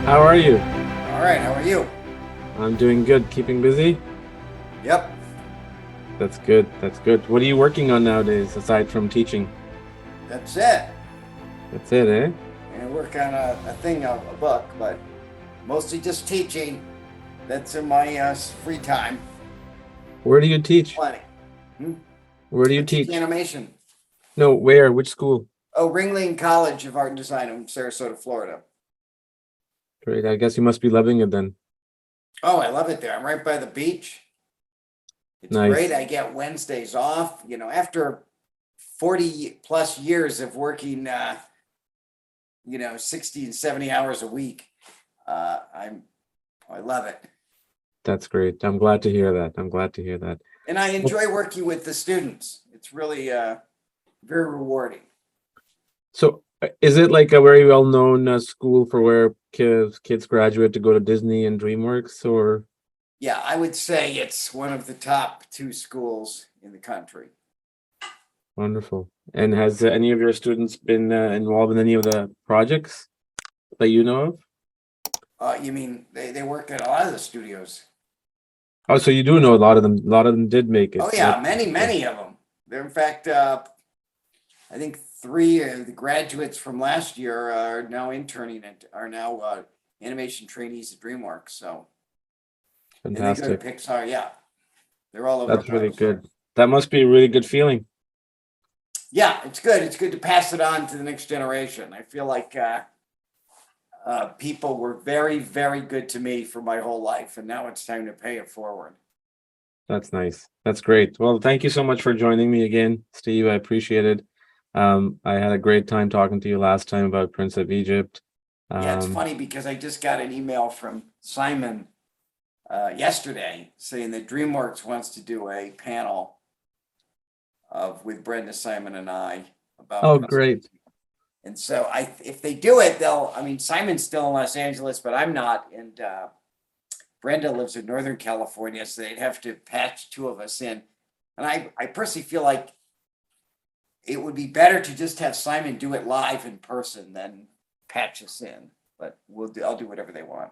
How are you? All right, how are you? I'm doing good. Keeping busy? Yep, That's good. That's good. What are you working on nowadays aside from teaching? that's it. That's it, eh? And work on a book, but mostly just teaching. That's in my free time. Where do you teach? Plenty. Hmm? Where do I you teach teach? animation. No, where? Which school? Oh, Ringling College of Art and Design in Sarasota, Florida. Great. I guess you must be loving it then. Oh, I love it there. I'm right by the beach. It's great. Nice. I get Wednesdays off. After 40 plus years of working, 60 and 70 hours a week, I'm I love it. That's great. I'm glad to hear that. I'm glad to hear that. And I Well, enjoy working with the students. It's really very rewarding. so, is it like a very well-known school for where kids graduate to go to Disney and DreamWorks or Yeah, I would say it's one of the top two schools in the country. wonderful? And has any of your students been involved in any of the projects that you know of? You mean they work at a lot of the studios? Oh, so you do know a lot of them. A lot of them did make it. Oh yeah, many of them. There, in fact, I think three of the graduates from last year are now interning and are now animation trainees at DreamWorks. So, and they go to Fantastic. Pixar. Yeah, they're all over the That's really place. good. That must be a really good feeling. Yeah, it's good. It's good to pass it on to the next generation. I feel like people were very, very good to me for my whole life, and now it's time to pay it forward. That's nice. That's great. Well, thank you so much for joining me again, Steve. I appreciate it. I had a great time talking to you last time about Prince of Egypt. Yeah, it's Um, funny because I just got an email from Simon yesterday saying that DreamWorks wants to do a panel of with Brenda, Simon, and I about oh, Prince of great. Egypt. And so if they do it, they'll. I mean, Simon's still in Los Angeles, but I'm not, and Brenda lives in Northern California, so they'd have to patch two of us in. And I personally feel like it would be better to just have Simon do it live in person than patch us in. But I'll do whatever they want.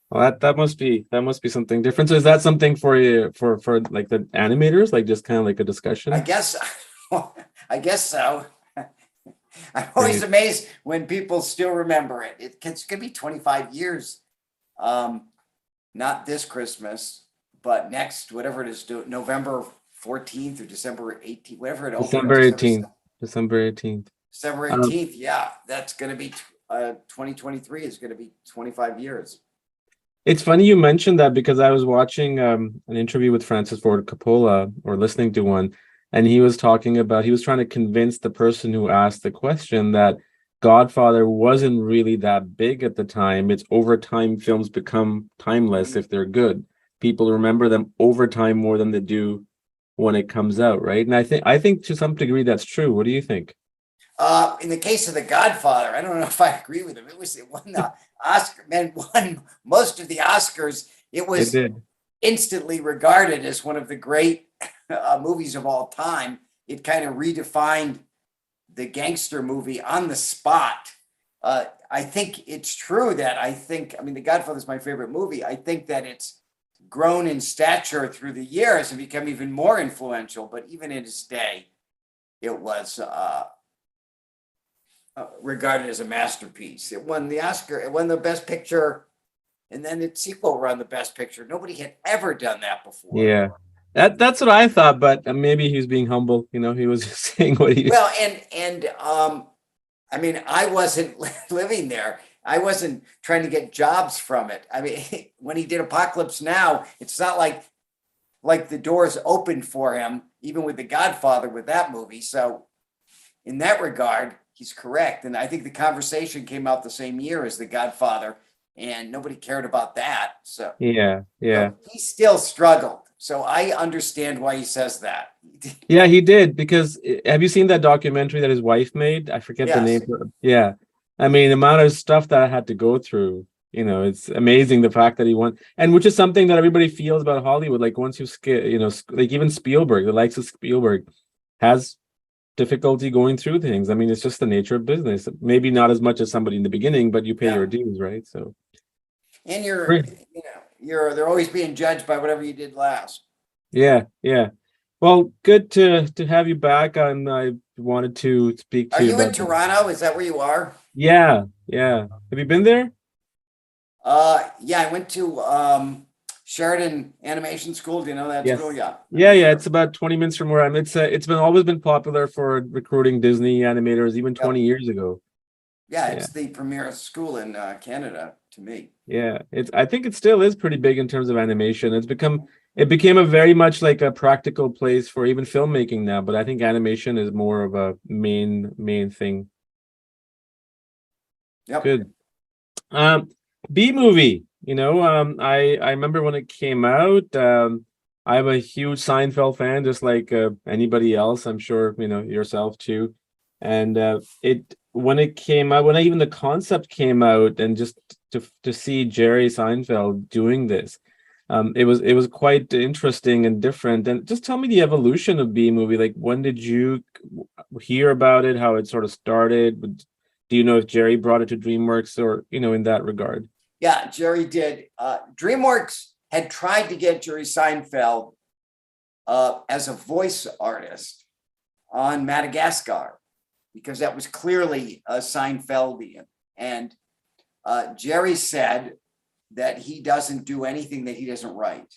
Well, that must be something different. So is that something for you for like the animators, like just kind of like a I discussion? guess I guess so. I'm always Great. amazed when people still remember it. It's gonna be 25 years. Not this Christmas, but next, whatever it is, November 14th or December 18th, whatever it opened, December 18th. December 18th. December Um, 18th. Yeah, that's gonna be 2023 is gonna be 25 years. It's funny you mentioned that because I was watching an interview with Francis Ford Coppola or listening to one, and he was talking about he was trying to convince the person who asked the question that Godfather wasn't really that big at the time. It's over time films become timeless Mhm. if they're good. People remember them over time more than they do when it comes out, right? And I think to some degree that's true. What do you think? In the case of The Godfather, I don't know if I agree with him. It won the Oscar, man, won most of the Oscars. It It was did. instantly regarded as one of the great movies of all time. It kind of redefined the gangster movie on the spot. I think it's true that I mean, The Godfather is my favorite movie. I think that it's grown in stature through the years and become even more influential. But even in its day, it was regarded as a masterpiece. It won the Oscar. It won the Best Picture, and then its sequel won the Best Picture. Nobody had ever done that before. Yeah. That's what I thought, but maybe he was being humble. He was just saying what he Well, and I mean, I wasn't living there. I wasn't trying to get jobs from it. I mean, when he did Apocalypse Now, it's not like the doors opened for him, even with The Godfather with that movie. So in that regard, he's correct. And I think the conversation came out the same year as The Godfather, and nobody cared about that. So Yeah, yeah. he still struggled. So I understand why he says that. Yeah, he did because have you seen that documentary that his wife made? I forget the name. Yes. Yeah. I mean, the amount of stuff that I had to go through, it's amazing the fact that he won, and which is something that everybody feels about Hollywood. Like once you like even Spielberg, the likes of Spielberg has difficulty going through things. I mean, it's just the nature of business. Maybe not as much as somebody in the beginning, but you pay your dues, right? So, And great. they're always being judged by whatever you did last. Yeah, yeah. Well, good to have you back. I wanted to speak Are to you you in about this. Toronto? Is that where you are? Yeah, yeah. Have you been there? Yeah, I went to Sheridan Animation School. Do you know that school? Yes. Yeah. Yeah, yeah. It's about 20 minutes from where I'm. It's been always been popular for recruiting Disney animators, even 20 Yep. years ago. Yeah, Yeah. it's the premier school in Canada to me. Yeah, I think it still is pretty big in terms of animation. It became a very much like a practical place for even filmmaking now, but I think animation is more of a main thing. Yep. Good. Bee Movie, I remember when it came out. I'm a huge Seinfeld fan, just like anybody else. I'm sure yourself too. And it when it came out, when even the concept came out, and just to see Jerry Seinfeld doing this, it was quite interesting and different. And just tell me the evolution of Bee Movie. Like, when did you hear about it? How it sort of started? Do you know if Jerry brought it to DreamWorks, or in that regard? Yeah, Jerry did. DreamWorks had tried to get Jerry Seinfeld as a voice artist on Madagascar, because that was clearly a Seinfeldian. And Jerry said that he doesn't do anything that he doesn't write.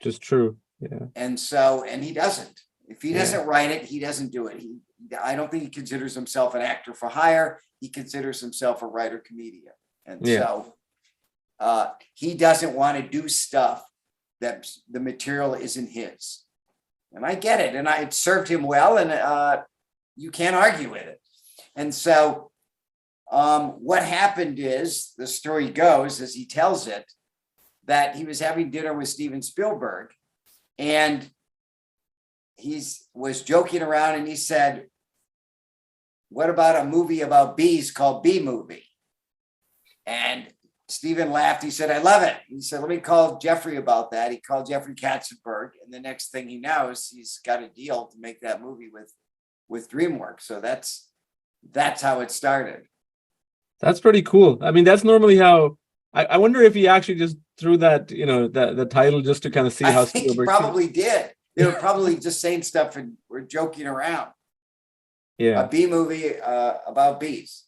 Just true. Yeah. And he doesn't. If he doesn't write it, he doesn't do it. I don't think he considers himself an actor for hire. He considers himself a writer comedian. And so he doesn't want to do stuff that the material isn't his. And I get it. And it served him well. And you can't argue with it. And so what happened is, the story goes, as he tells it, that he was having dinner with Steven Spielberg, and he was joking around, and he said, "What about a movie about bees called Bee Movie?" And Steven laughed. He said, "I love it." He said, "Let me call Jeffrey about that." He called Jeffrey Katzenberg, and the next thing he knows, he's got a deal to make that movie with DreamWorks. So that's how it started. That's pretty cool. I mean, that's normally how. I wonder if he actually just threw that, the title just to kind of see how I think he Spielberg. probably did. They were probably just saying stuff and were joking around. Yeah. A bee movie about bees.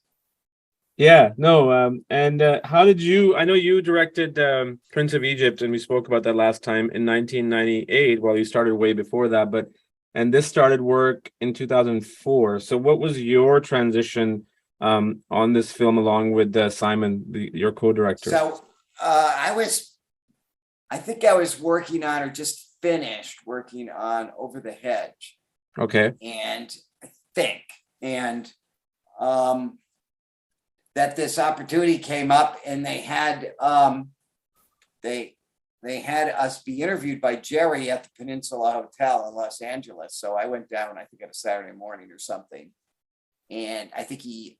Yeah. No. And how did you? I know you directed Prince of Egypt, and we spoke about that last time in 1998. Well, you started way before that, and this started work in 2004. So, what was your transition on this film, along with Simon, your co-director? So I think I was working on, or just finished working on, Over the Hedge. Okay. And that this opportunity came up, and they had us be interviewed by Jerry at the Peninsula Hotel in Los Angeles. So I went down, I think on a Saturday morning or something, and I think he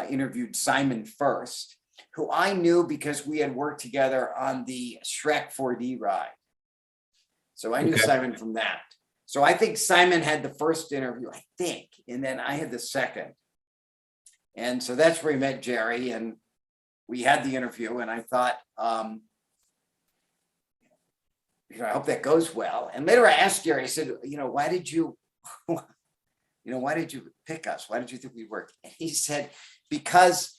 interviewed Simon first, who I knew because we had worked together on the Shrek 4D ride. So I knew Simon from that. So I think Simon had the first interview, and then I had the second. And so that's where we met Jerry, and we had the interview, and I thought, I hope that goes well. And later I asked Jerry, I said, why did you pick us? Why did you think we'd work? And he said, because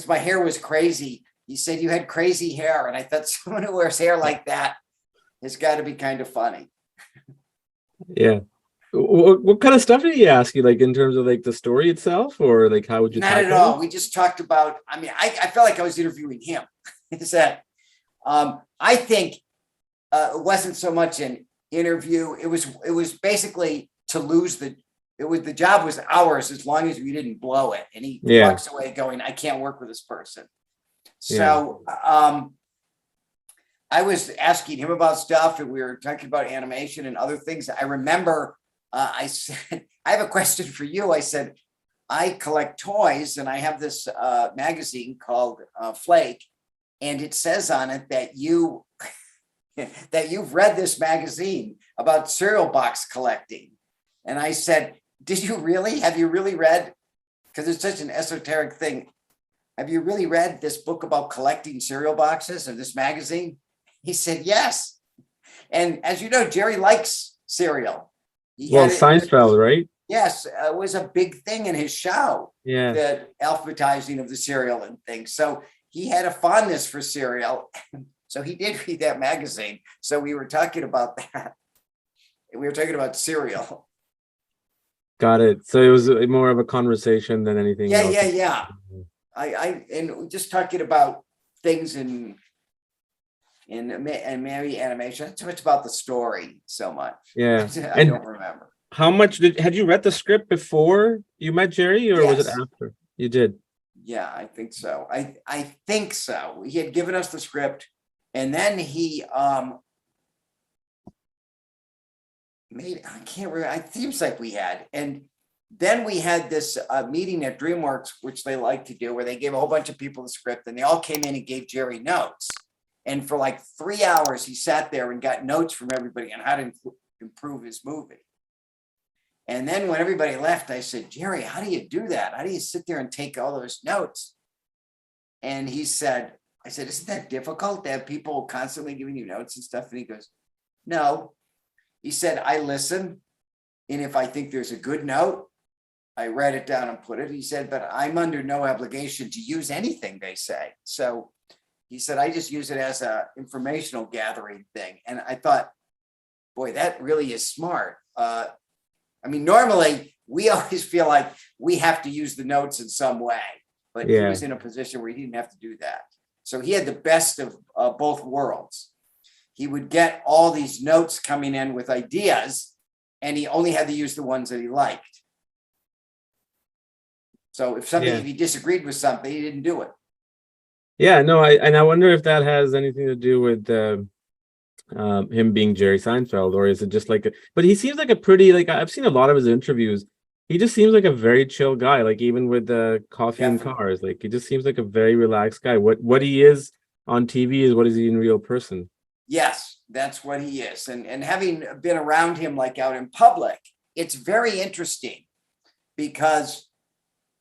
my hair was crazy. He said, you had crazy hair. And I thought, someone who wears hair like that has got to be kind of funny. Yeah. What kind of stuff did he ask you, like in terms of like the story itself, or like how would you Not at all. We just talked about, I felt like I was interviewing him. Is that I think it wasn't so much an interview. It was basically to lose the job was ours as long as we didn't blow it. And he walks away going, I can't work with this person. So I was asking him about stuff, and we were talking about animation and other things. I remember I said, I have a question for you. I said, I collect toys, and I have this magazine called Flake, and it says on it that you've read this magazine about cereal box collecting. And I said, did you really? Have you really read? Because it's such an esoteric thing. Have you really read this book about collecting cereal boxes or this magazine? He said, yes. And as you know, Jerry likes cereal. He Well, had it. Seinfeld, right? Yes, it was a big thing in his show, Yeah. the alphabetizing of the cereal and things. So he had a fondness for cereal. So he did read that magazine. So we were talking about that. We were talking about cereal. Got it. So it was more of a conversation than anything Yeah, else. yeah, yeah. And just talking about things in Mary animation. Not too much about the story so much. Yeah. I don't remember. How much had you read the script before you met Jerry, or was it Yes. after? You did. Yeah, I think so. I think so. He had given us the script, and then he made, I can't remember. It seems like we had, and then we had this meeting at DreamWorks, which they like to do, where they gave a whole bunch of people the script, and they all came in and gave Jerry notes. And for like 3 hours, he sat there and got notes from everybody on how to improve his movie. And then when everybody left, I said, Jerry, how do you do that? How do you sit there and take all those notes? And he said, I said, isn't that difficult to have people constantly giving you notes and stuff? And he goes, no. He said, I listen. And if I think there's a good note, I write it down and put it. He said, but I'm under no obligation to use anything they say. So he said, I just use it as a informational gathering thing. And I thought, boy, that really is smart. I mean, normally we always feel like we have to use the notes in some way, but he was in a position where he didn't have to do that. So he had the best of both worlds. He would get all these notes coming in with ideas, and he only had to use the ones that he liked. So if he disagreed with something, he didn't do it. Yeah, no, I wonder if that has anything to do with him being Jerry Seinfeld, or is it just like but he seems like a pretty, like, I've seen a lot of his interviews. He just seems like a very chill guy, like even with the coffee and cars, like he just seems like a very relaxed guy. What he is on TV is what is he in real person. Yes, that's what he is. And having been around him like out in public, it's very interesting because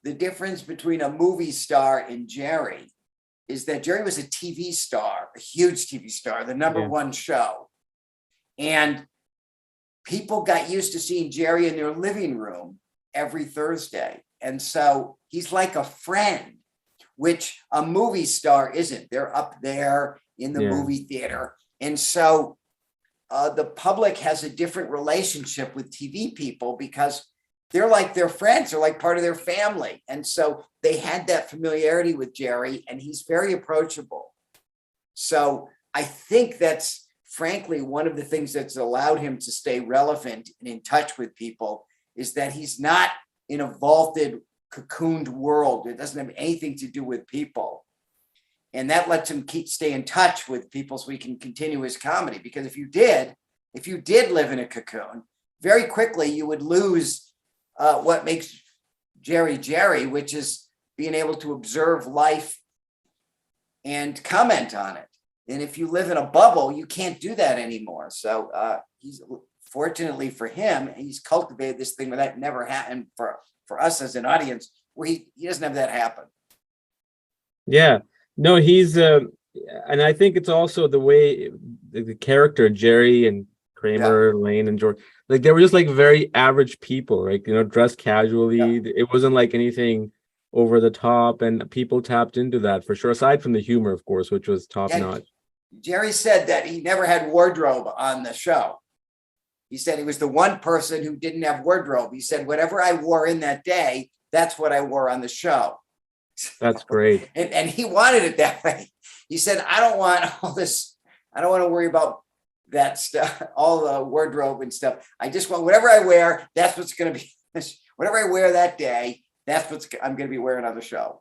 the difference between a movie star and Jerry is that Jerry was a TV star, a huge TV star, the number one show. And people got used to seeing Jerry in their living room every Thursday. And so he's like a friend, which a movie star isn't. They're up there in the movie theater. And so the public has a different relationship with TV people because they're like their friends, they're like part of their family. And so they had that familiarity with Jerry, and he's very approachable. So I think that's frankly one of the things that's allowed him to stay relevant and in touch with people is that he's not in a vaulted, cocooned world. It doesn't have anything to do with people. And that lets him stay in touch with people so he can continue his comedy. Because if you did live in a cocoon, very quickly you would lose what makes Jerry Jerry, which is being able to observe life and comment on it. And if you live in a bubble, you can't do that anymore. So he's, fortunately for him, he's cultivated this thing where that never happened for us as an audience, where he doesn't have that happen. Yeah, no, he's and I think it's also the way the character Jerry and Kramer, Lane and George, like they were just like very average people, right? You know, dressed casually. It wasn't like anything over the top, and people tapped into that for sure. Aside from the humor, of course, which was top notch. Jerry said that he never had wardrobe on the show. He said he was the one person who didn't have wardrobe. He said, whatever I wore in that day, that's what I wore on the show. That's great. And he wanted it that way. He said, I don't want all this. I don't want to worry about that stuff, all the wardrobe and stuff. I just want whatever I wear, that's what's going to be. Whatever I wear that day, that's what I'm going to be wearing on the show.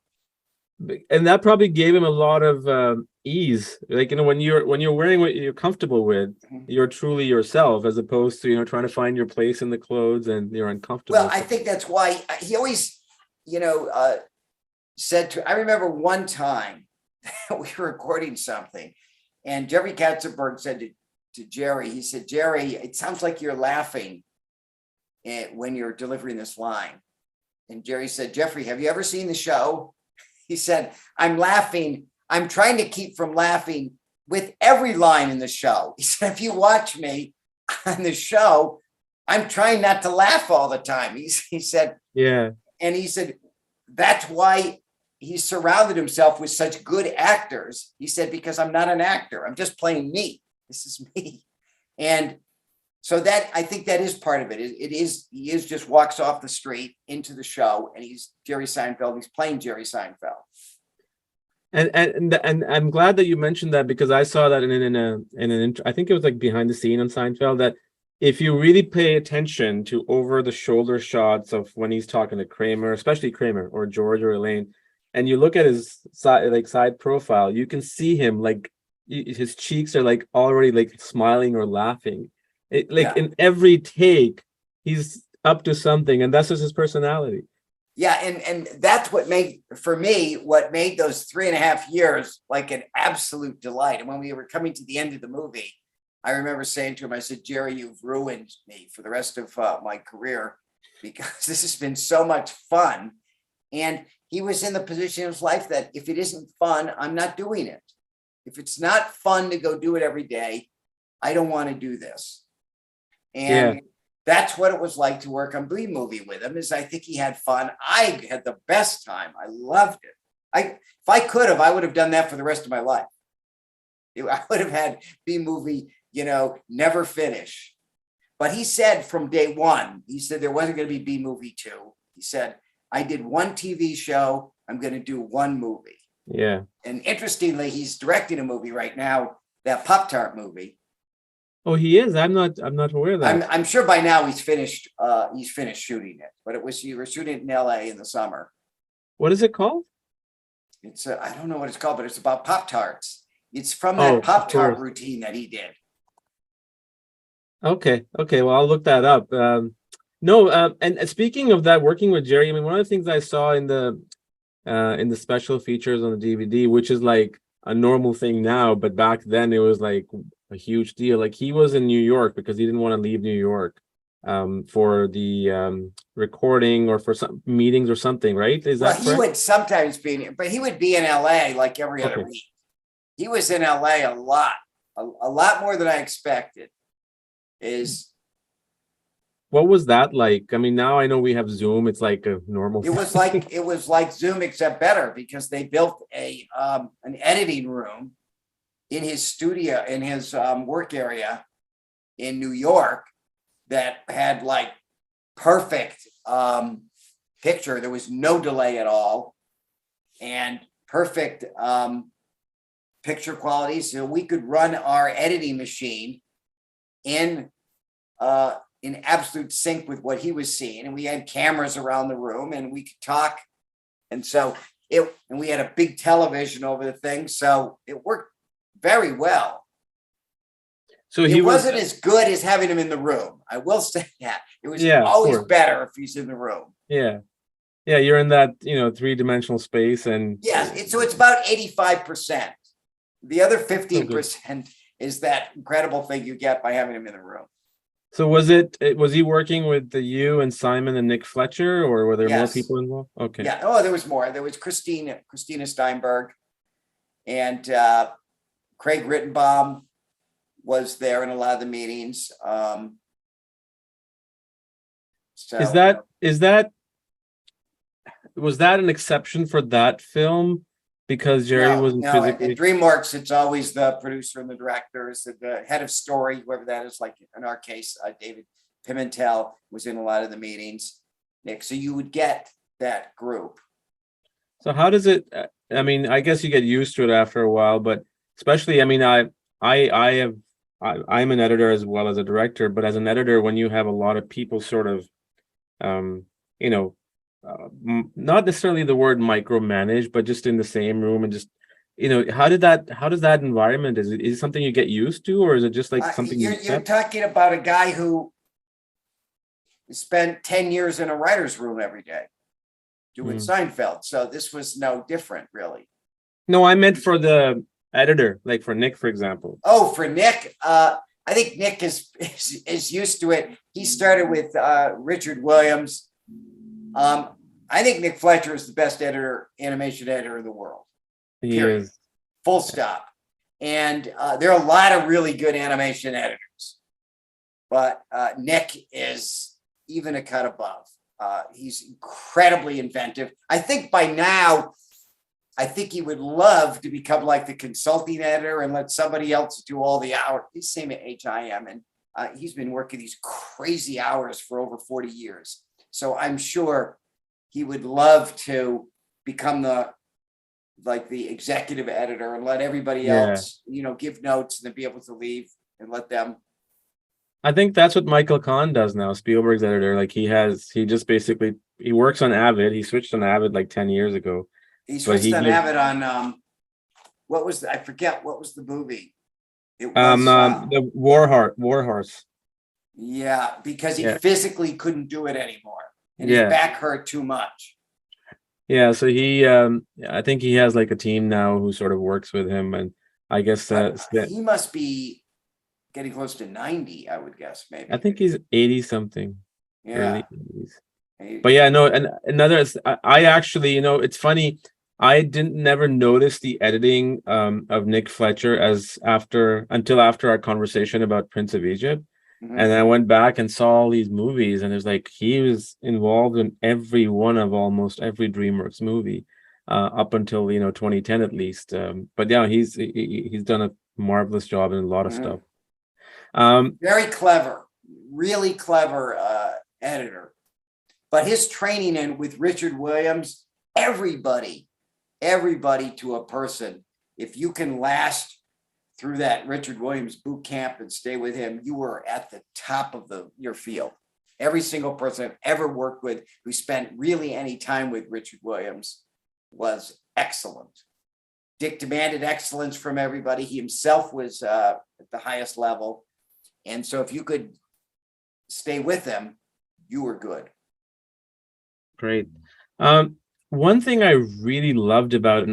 And that probably gave him a lot of ease. Like, you know, when you're wearing what you're comfortable with, you're truly yourself, as opposed to, you know, trying to find your place in the clothes and you're uncomfortable. Well, I think that's why he always, you know, said to, I remember one time we were recording something and Jeffrey Katzenberg said to Jerry, he said, Jerry, it sounds like you're laughing when you're delivering this line. And Jerry said, Jeffrey, have you ever seen the show? He said, I'm laughing. I'm trying to keep from laughing with every line in the show. He said, if you watch me on the show, I'm trying not to laugh all the time. He said, Yeah. and he said, that's why he surrounded himself with such good actors. He said, because I'm not an actor. I'm just playing me. This is me. And so that, I think that is part of it. He just walks off the street into the show, and he's Jerry Seinfeld. He's playing Jerry Seinfeld. And I'm glad that you mentioned that, because I saw that I think it was like behind the scene on Seinfeld, that if you really pay attention to over the shoulder shots of when he's talking to Kramer, especially Kramer or George or Elaine, and you look at his side profile, you can see him like his cheeks are like already like smiling or laughing. In every take, he's up to something, and that's just his personality. Yeah, and that's what made those 3.5 years like an absolute delight. And when we were coming to the end of the movie, I remember saying to him, I said, Jerry, you've ruined me for the rest of my career, because this has been so much fun. And he was in the position of his life that if it isn't fun, I'm not doing it. If it's not fun to go do it every day, I don't want to do this. And that's what it was like to work on Bee Movie with him. Is I think he had fun. I had the best time. I loved it. If I could have, I would have done that for the rest of my life. I would have had Bee Movie, never finish. But he said from day one, he said there wasn't going to be Bee Movie 2. He said, I did one TV show. I'm going to do one movie. Yeah. And interestingly, he's directing a movie right now, that Pop-Tart movie. Oh, he is. I'm not aware of that. I'm sure by now he's finished shooting it, but you were shooting it in LA in the summer. What is it called? It's I don't know what it's called, but it's about Pop-Tarts. It's from that Pop-Tart routine that he did. Okay. Well, I'll look that up. And speaking of that, working with Jerry, I mean, one of the things I saw in the special features on the DVD, which is like a normal thing now, but back then it was like a huge deal. Like, he was in New York because he didn't want to leave New York for the recording or for some meetings or something, right? Is that correct? He would sometimes be, but he would be in LA like every other week. He was in LA a lot more than I expected. What was that like? I mean, now I know we have Zoom. It's like a normal. It was like Zoom, except better, because they built an editing room in his studio, in his work area in New York, that had like perfect picture. There was no delay at all, and perfect picture quality. So we could run our editing machine in absolute sync with what he was seeing. And we had cameras around the room, and we could talk. And so and we had a big television over the thing. So it worked very well. So it wasn't as good as having him in the room. I will say that. It was always better if he's in the room. Yeah. You're in that, 3-dimensional space, and so it's about 85%. The other 15% is that incredible thing you get by having him in the room. So was he working with you and Simon and Nick Fletcher, or were there more people involved? Okay. Yeah. Oh, there was more. There was Christina Steinberg, and Craig Rittenbaum was there in a lot of the meetings. Was that an exception for that film? Because Jerry wasn't physically. At DreamWorks, it's always the producer and the directors, the head of story, whoever that is. Like in our case, David Pimentel was in a lot of the meetings. Nick, so you would get that group. So how does it? I mean, I guess you get used to it after a while, but especially, I mean, I'm an editor as well as a director, but as an editor, when you have a lot of people sort of, not necessarily the word micromanage, but just in the same room, and just, how does that environment, is it something you get used to, or is it just like something you're talking about a guy who spent 10 years in a writer's room every day doing Seinfeld. So this was no different, really. No, I meant for the editor, like for Nick, for example. Oh, for Nick, I I think Nick is used to it. He started with Richard Williams. I think Nick Fletcher is the best animation editor in the world. He Period. is. Full stop. And there are a lot of really good animation editors, but Nick is even a cut above. He's incredibly inventive. I think by now, I think he would love to become like the consulting editor and let somebody else do all the hours. He's the same age I am, and he's been working these crazy hours for over 40 years. So I'm sure he would love to become the executive editor and let everybody else, give notes and then be able to leave and let them. I think that's what Michael Kahn does now, Spielberg's editor. Like he works on Avid. He switched on Avid like 10 years ago. He switched on Avid on I forget what was the movie. It was the War Horse. Yeah, because he physically couldn't do it anymore. And his back hurt too much. Yeah, so I think he has like a team now who sort of works with him, and I guess he must be getting close to 90, I would guess, maybe. I think he's 80 something. Yeah. Early 80s. But yeah, no, and another, I actually, it's funny, I never noticed the editing of Nick Fletcher until after our conversation about Prince of Egypt. Mm-hmm. And I went back and saw all these movies, and it's like he was involved in every one of almost every DreamWorks movie up until 2010 at least. But yeah, he's done a marvelous job in a lot of stuff. Very clever, really clever editor. But his training in with Richard Williams, everybody to a person, if you can last through that Richard Williams boot camp and stay with him, you were at the top of your field. Every single person I've ever worked with who spent really any time with Richard Williams was excellent. Dick demanded excellence from everybody. He himself was at the highest level. And so if you could stay with them, you were good. Great. One thing I really loved about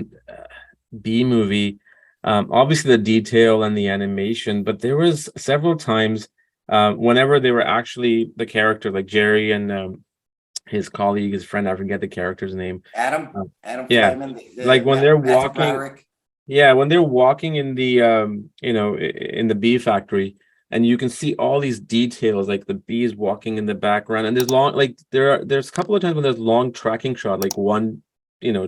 Bee Movie, obviously the detail and the animation, but there was several times whenever they were actually the character, like Jerry and his colleague, his friend, I forget the character's name. Adam yeah. Flyman, like when they're walking. Broderick. Yeah, when they're walking in the in the bee factory, and you can see all these details, like the bees walking in the background, and there's there's a couple of times when there's long tracking shot, like one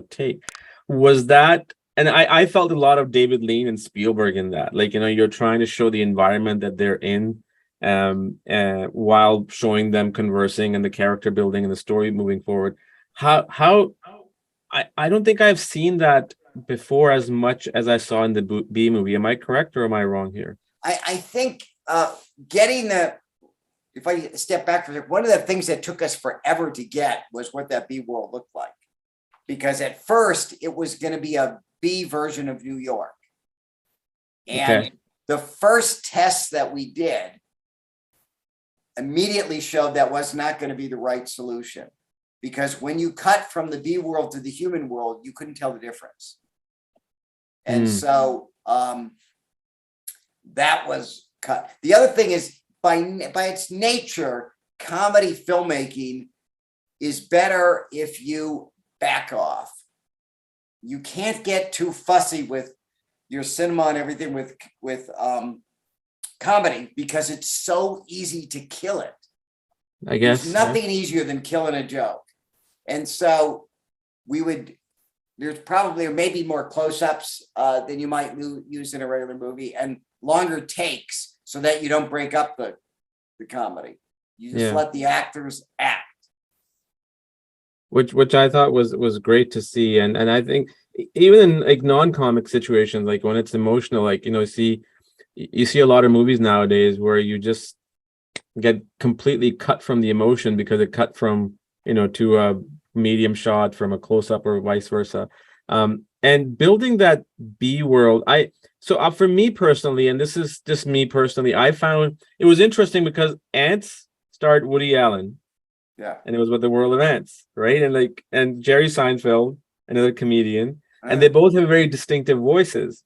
take. Was that, and I felt a lot of David Lean and Spielberg in that, like you're trying to show the environment that they're in while showing them conversing and the character building and the story moving forward. How I don't think I've seen that before as much as I saw in the Bee Movie. Am I correct or am I wrong here? I think if I step back for a second, one of the things that took us forever to get was what that bee world looked like. Because at first it was going to be a bee version of New York. And the first tests that we did immediately showed that was not going to be the right solution. Because when you cut from the bee world to the human world, you couldn't tell the difference. And so that was cut. The other thing is, by its nature, comedy filmmaking is better if you back off. You can't get too fussy with your cinema and everything with comedy, because it's so easy to kill it. I guess there's nothing easier than killing a joke. And so there's probably or maybe more close-ups than you might use in a regular movie, and longer takes so that you don't break up the comedy. You just let the actors act. Which I thought was great to see. And I think even in like non-comic situations, like when it's emotional, like you see a lot of movies nowadays where you just get completely cut from the emotion because it cut from to a medium shot, from a close-up, or vice versa. And building that bee world, for me personally, and this is just me personally, I found it was interesting because Ants starred Woody Allen. Yeah. And it was about the world of ants, right? And Jerry Seinfeld, another comedian, and they both have very distinctive voices.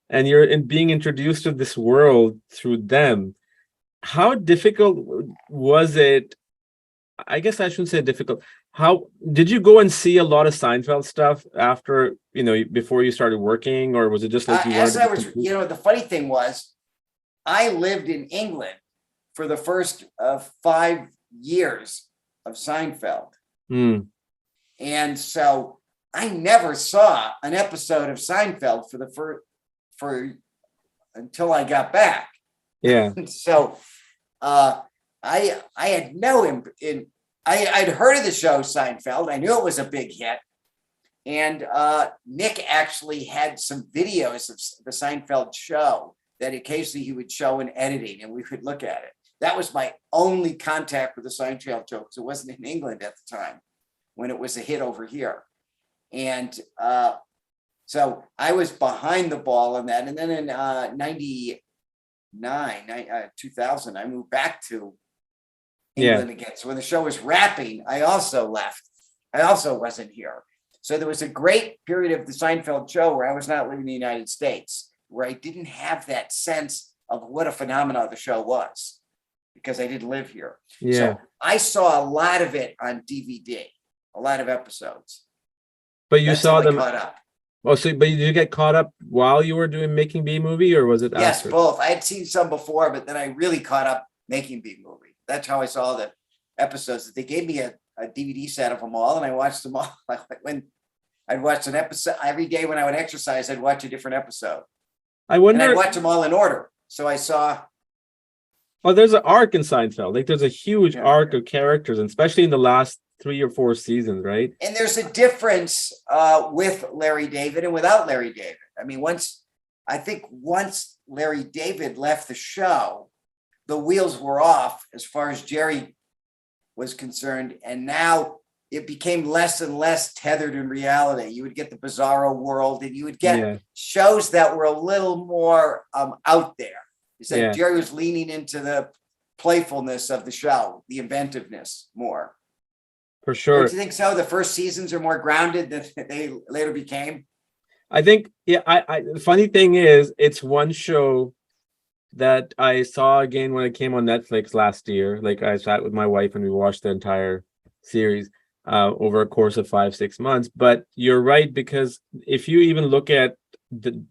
And you're being introduced to this world through them. how difficult was it? I guess I shouldn't say difficult. How did you go and see a lot of Seinfeld stuff after, before you started working, or was it just like you wanted As to I be was, complete? the funny thing was, I lived in England for the first 5 years of Seinfeld. Hmm. And so I never saw an episode of Seinfeld for until I got back. Yeah. So I had I'd heard of the show Seinfeld. I knew it was a big hit. And Nick actually had some videos of the Seinfeld show that occasionally he would show in editing, and we could look at it. That was my only contact with the Seinfeld show, because it wasn't in England at the time when it was a hit over here. And so I was behind the ball on that. And then in 2000, I moved back to England again. So when the show was wrapping, I also left. I also wasn't here. So there was a great period of the Seinfeld show where I was not living in the United States, where I didn't have that sense of what a phenomenon the show was, because I didn't live here. Yeah. So I saw a lot of it on DVD, a lot of episodes. But you That's saw how I them. caught up. Oh, so but did you get caught up while you were making Bee Movie, or was it Yes, after? both. I had seen some before, but then I really caught up making Bee Movie. That's how I saw the episodes. They gave me a DVD set of them all, and I watched them all. When I'd watch an episode every day when I would exercise, I'd watch a different episode. I And wonder. I'd watch them all in order. So I saw. Oh, there's an arc in Seinfeld. Like there's a huge Yeah. arc of characters, and especially in the last 3 or 4 seasons, right? And there's a difference with Larry David and without Larry David. I mean, once Larry David left the show, the wheels were off as far as Jerry was concerned. And now it became less and less tethered in reality. You would get the Bizarro World, and you would get shows that were a little more out there. You said Jerry was leaning into the playfulness of the show, the inventiveness more. For sure. Don't you think so? The first seasons are more grounded than they later became. I think, I the funny thing is, it's one show that I saw again when it came on Netflix last year. Like I sat with my wife and we watched the entire series over a course of 5-6 months. But you're right, because if you even look at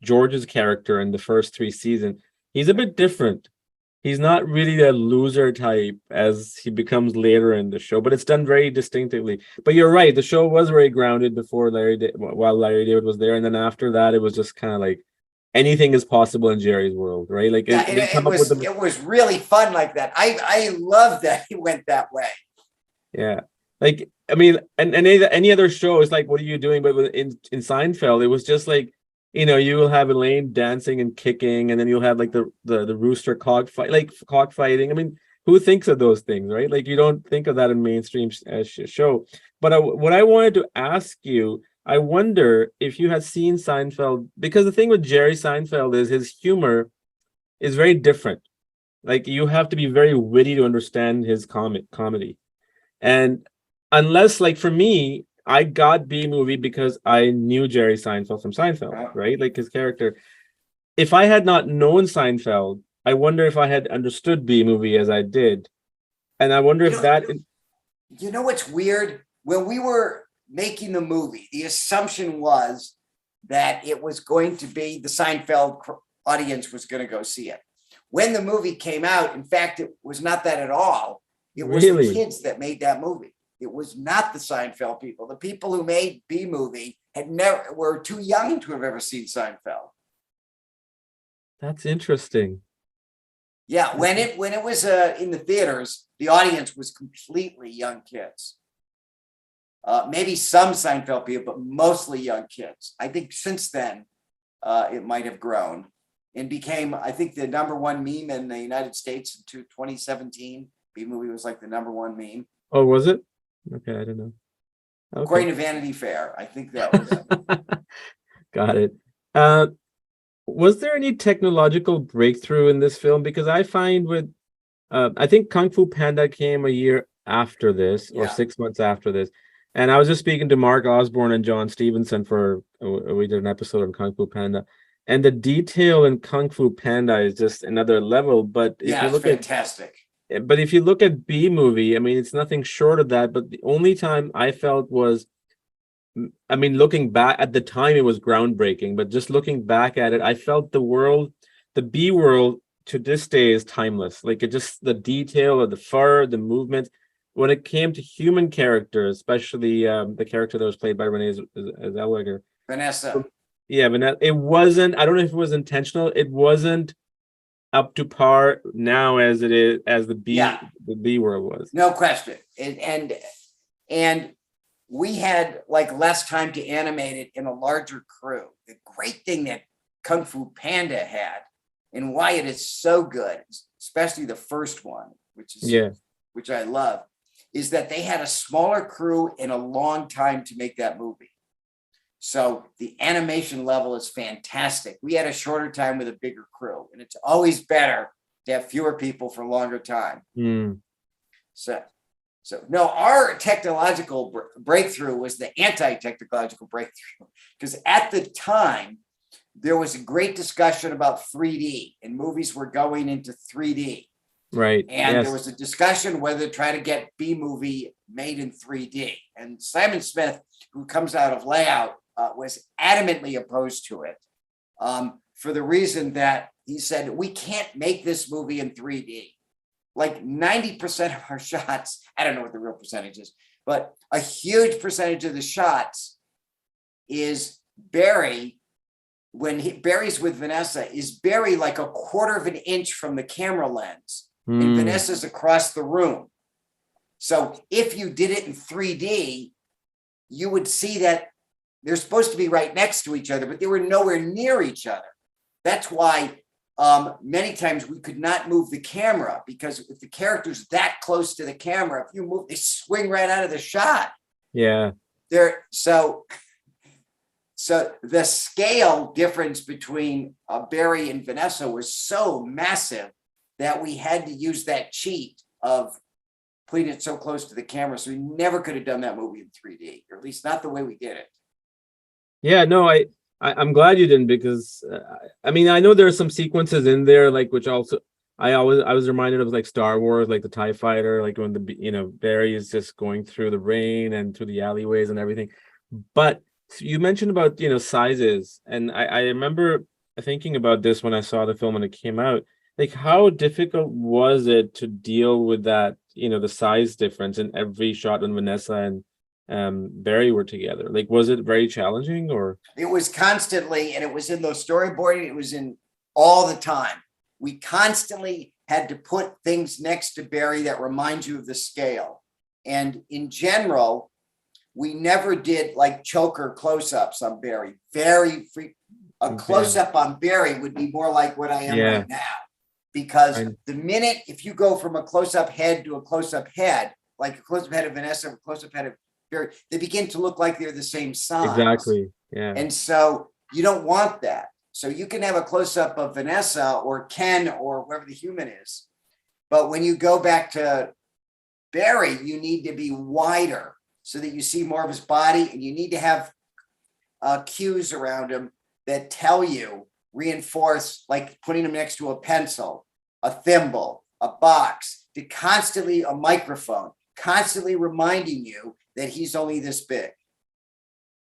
George's character in the first 3 seasons, he's a bit different. He's not really a loser type as he becomes later in the show, but it's done very distinctively. But you're right, the show was very grounded before while Larry David was there, and then after that, it was just kind of like anything is possible in Jerry's world, right? Like it was really fun like that. I love that he went that way. Yeah, like I mean, and any other show is like, what are you doing? But in Seinfeld, it was just like, you will have Elaine dancing and kicking, and then you'll have like the rooster cockfighting. I mean, who thinks of those things, right? Like you don't think of that in mainstream show. But what I wanted to ask you, I wonder if you had seen Seinfeld, because the thing with Jerry Seinfeld is his humor is very different. Like you have to be very witty to understand his comedy. And unless, like for me, I got Bee Movie because I knew Jerry Seinfeld from Seinfeld, right? Like his character. If I had not known Seinfeld, I wonder if I had understood Bee Movie as I did. And I wonder if that... You know what's weird? When we were making the movie, the assumption was that it was going to be the Seinfeld audience was going to go see it. When the movie came out, in fact, it was not that at all. It was the kids that made that movie. It was not the Seinfeld people. The people who made Bee Movie were too young to have ever seen Seinfeld. That's interesting. Yeah, when it was in the theaters, the audience was completely young kids. Maybe some Seinfeld people, but mostly young kids. I think since then, it might have grown and became, I think, the number one meme in the United States in 2017. Bee Movie was like the number one meme. Oh, was it? Okay, I don't know. Okay. According to Vanity Fair, I think that was. Got it. Was there any technological breakthrough in this film? Because I find I think Kung Fu Panda came a year after this, or 6 months after this. And I was just speaking to Mark Osborne and John Stevenson we did an episode on Kung Fu Panda. And the detail in Kung Fu Panda is just another level. But if Yeah, you it's look at fantastic. but if you look at Bee Movie, I mean, it's nothing short of that. But the only time I felt was, I mean, looking back at the time, it was groundbreaking. But just looking back at it, I felt the world, the Bee world, to this day is timeless. Like, it just, the detail of the fur, the movement. When it came to human characters, especially the character that was played by Renee Zellweger, Vanessa. yeah, but it wasn't. I don't know if it was intentional. It wasn't up to par now as it is as Yeah, the B world was. no question. And we had like less time to animate it in a larger crew. The great thing that Kung Fu Panda had, and why it is so good, especially the first one, Yeah, which I love, is that they had a smaller crew and a long time to make that movie. So the animation level is fantastic. We had a shorter time with a bigger crew, and it's always better to have fewer people for a longer time. So, no, our technological breakthrough was the anti-technological breakthrough, because at the time there was a great discussion about 3D, and movies were going into 3D. right. And Yes. there was a discussion whether to try to get B movie made in 3D. And Simon Smith, who comes out of layout, was adamantly opposed to it, for the reason that he said, we can't make this movie in 3D. Like 90% of our shots, I don't know what the real percentage is, but a huge percentage of the shots is Barry, when Barry's with Vanessa, is Barry like a quarter of an inch from the camera lens, and Vanessa's across the room. So if you did it in 3D, you would see that they're supposed to be right next to each other, but they were nowhere near each other. That's why many times we could not move the camera, because if the character's that close to the camera, if you move, they swing right out of the shot. Yeah. So the scale difference between Barry and Vanessa was so massive that we had to use that cheat of putting it so close to the camera. So we never could have done that movie in 3D, or at least not the way we did it. Yeah, no, I'm glad you didn't, because I mean, I know there are some sequences in there, like, which also I was reminded of, like Star Wars, like the TIE fighter, like when Barry is just going through the rain and through the alleyways and everything. But you mentioned about sizes, and I remember thinking about this when I saw the film when it came out. Like, how difficult was it to deal with that, the size difference in every shot when Vanessa and Barry were together? Like, was it very challenging, or? It was constantly, and it was in those storyboarding, it was in all the time. We constantly had to put things next to Barry that remind you of the scale. And in general, we never did like choker close-ups on Barry. A close-up on Barry would be more like what I am right now. Because the minute, if you go from a close-up head to a close-up head, like a close-up head of Vanessa, a close-up head of Barry, they begin to look like they're the same size. Exactly. Yeah. And so you don't want that. So you can have a close-up of Vanessa or Ken or whoever the human is. But when you go back to Barry, you need to be wider so that you see more of his body, and you need to have cues around him that tell you, reinforce, like putting him next to a pencil, a thimble, a box, a microphone, constantly reminding you that he's only this big.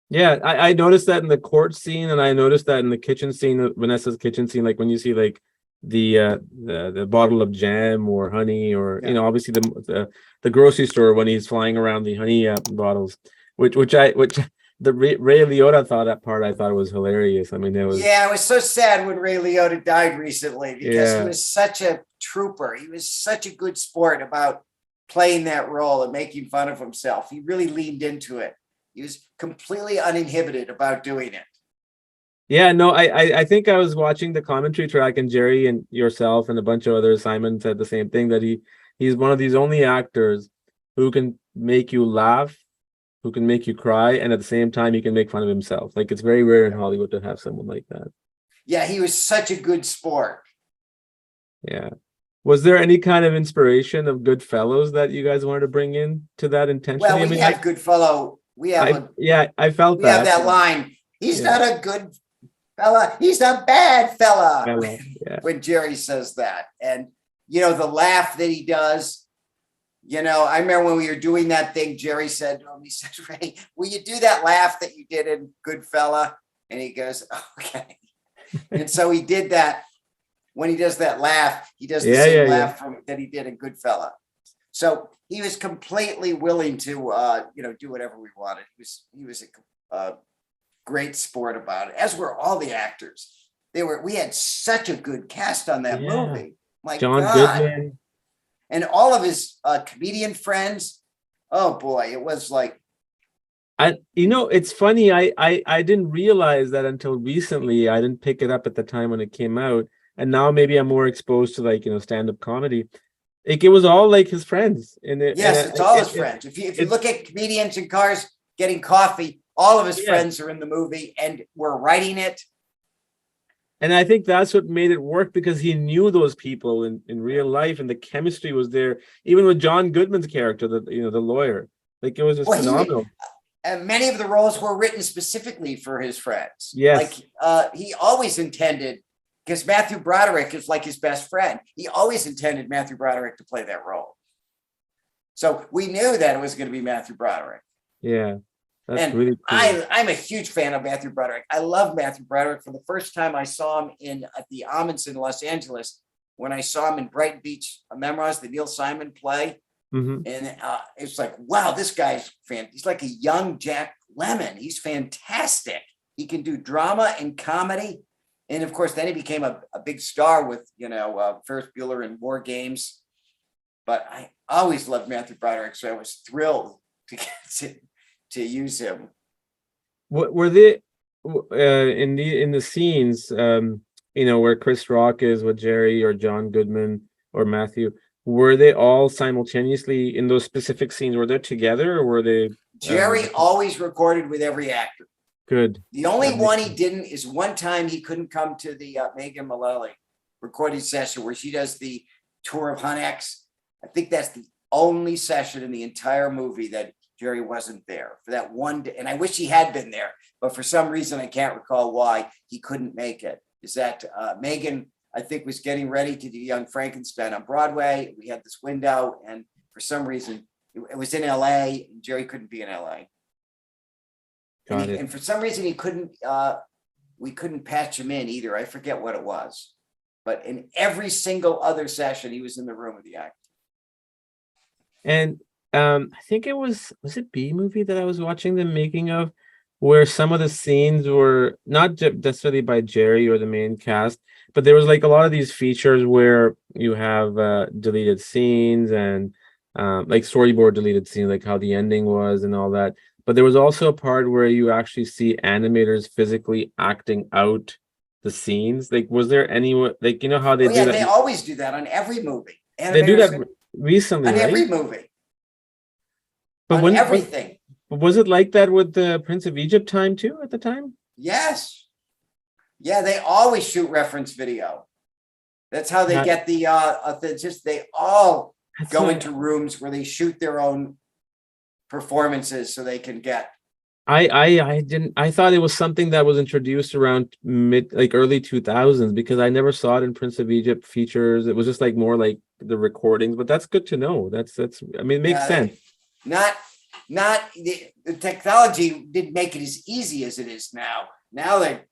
Yeah, I noticed that in the court scene, and I noticed that in the kitchen scene, Vanessa's kitchen scene, like when you see like the bottle of jam or honey, or obviously the grocery store when he's flying around the honey bottles, which the Ray Liotta I thought it was hilarious. I mean, it was so sad when Ray Liotta died recently, because he was such a trooper. He was such a good sport about playing that role and making fun of himself. He really leaned into it. He was completely uninhibited about doing it. Yeah, no, I think I was watching the commentary track, and Jerry and yourself and a bunch of others, Simon, said the same thing, that he's one of these only actors who can make you laugh, who can make you cry, and at the same time he can make fun of himself. Like, it's very rare in Hollywood to have someone like that. Yeah, he was such a good sport. Yeah. Was there any kind of inspiration of Goodfellas that you guys wanted to bring in to that intentionally? Well, we have Goodfellow. I felt we have that line. He's not a good fella, he's a bad fella. Fella, yeah. When Jerry says that. And, the laugh that he does, I remember when we were doing that thing, Jerry said, he said, Ray, will you do that laugh that you did in Goodfella? And he goes, okay. And so he did that. When he does that laugh, he does the same laugh that he did in Goodfella. So he was completely willing to, do whatever we wanted. He was a great sport about it, as were all the actors. We had such a good cast on that movie. My John God. Goodman. And all of his comedian friends. Oh boy, it was like. It's funny. I didn't realize that until recently. I didn't pick it up at the time when it came out. And now maybe I'm more exposed to stand-up comedy. It was all like his friends. It's all his friends. If you look at comedians in cars getting coffee, all of his friends are in the movie and were writing it. And I think that's what made it work, because he knew those people in real life, and the chemistry was there. Even with John Goodman's character, the lawyer, it was just phenomenal. And many of the roles were written specifically for his friends. Yes, he always intended, because Matthew Broderick is like his best friend. He always intended Matthew Broderick to play that role. So we knew that it was going to be Matthew Broderick. Yeah. That's and really cool. I'm a huge fan of Matthew Broderick. I love Matthew Broderick. For the first time I saw him at the Almonds in Los Angeles, when I saw him in Brighton Beach Memoirs, the Neil Simon play. Mm-hmm. And it's like, wow, this guy's he's like a young Jack Lemmon. He's fantastic. He can do drama and comedy. And of course, then he became a big star with, Ferris Bueller and War Games. But I always loved Matthew Broderick, so I was thrilled to get to use him. What were they in the scenes, where Chris Rock is with Jerry or John Goodman or Matthew? Were they all simultaneously in those specific scenes? Were they together, or were they? Jerry always recorded with every actor. Good. The only one he didn't is one time he couldn't come to the Megan Mullally recording session where she does the tour of Hunex. I think that's the only session in the entire movie that Jerry wasn't there for that one day. And I wish he had been there, but for some reason, I can't recall why he couldn't make it. Is that Megan, I think, was getting ready to do Young Frankenstein on Broadway. We had this window, and for some reason, it was in LA, and Jerry couldn't be in LA. And for some reason, we couldn't patch him in either. I forget what it was. But in every single other session, he was in the room with the actor. And I think it was it Bee Movie that I was watching the making of, where some of the scenes were not necessarily by Jerry or the main cast, but there was a lot of these features where you have deleted scenes and storyboard deleted scenes, like how the ending was and all that. But there was also a part where you actually see animators physically acting out the scenes. Was there anyone how they do that? They always do that on every movie. Animators they do that recently, on right? every movie. But on everything. Was it like that with the Prince of Egypt time too at the time? Yes. Yeah, they always shoot reference video. That's how they get the they all go into rooms where they shoot their own performances so they can get. I thought it was something that was introduced around early 2000s, because I never saw it in Prince of Egypt features. It was just more like the recordings, but that's good to know. That's I mean, it makes sense. Not the technology didn't make it as easy as it is now. Now that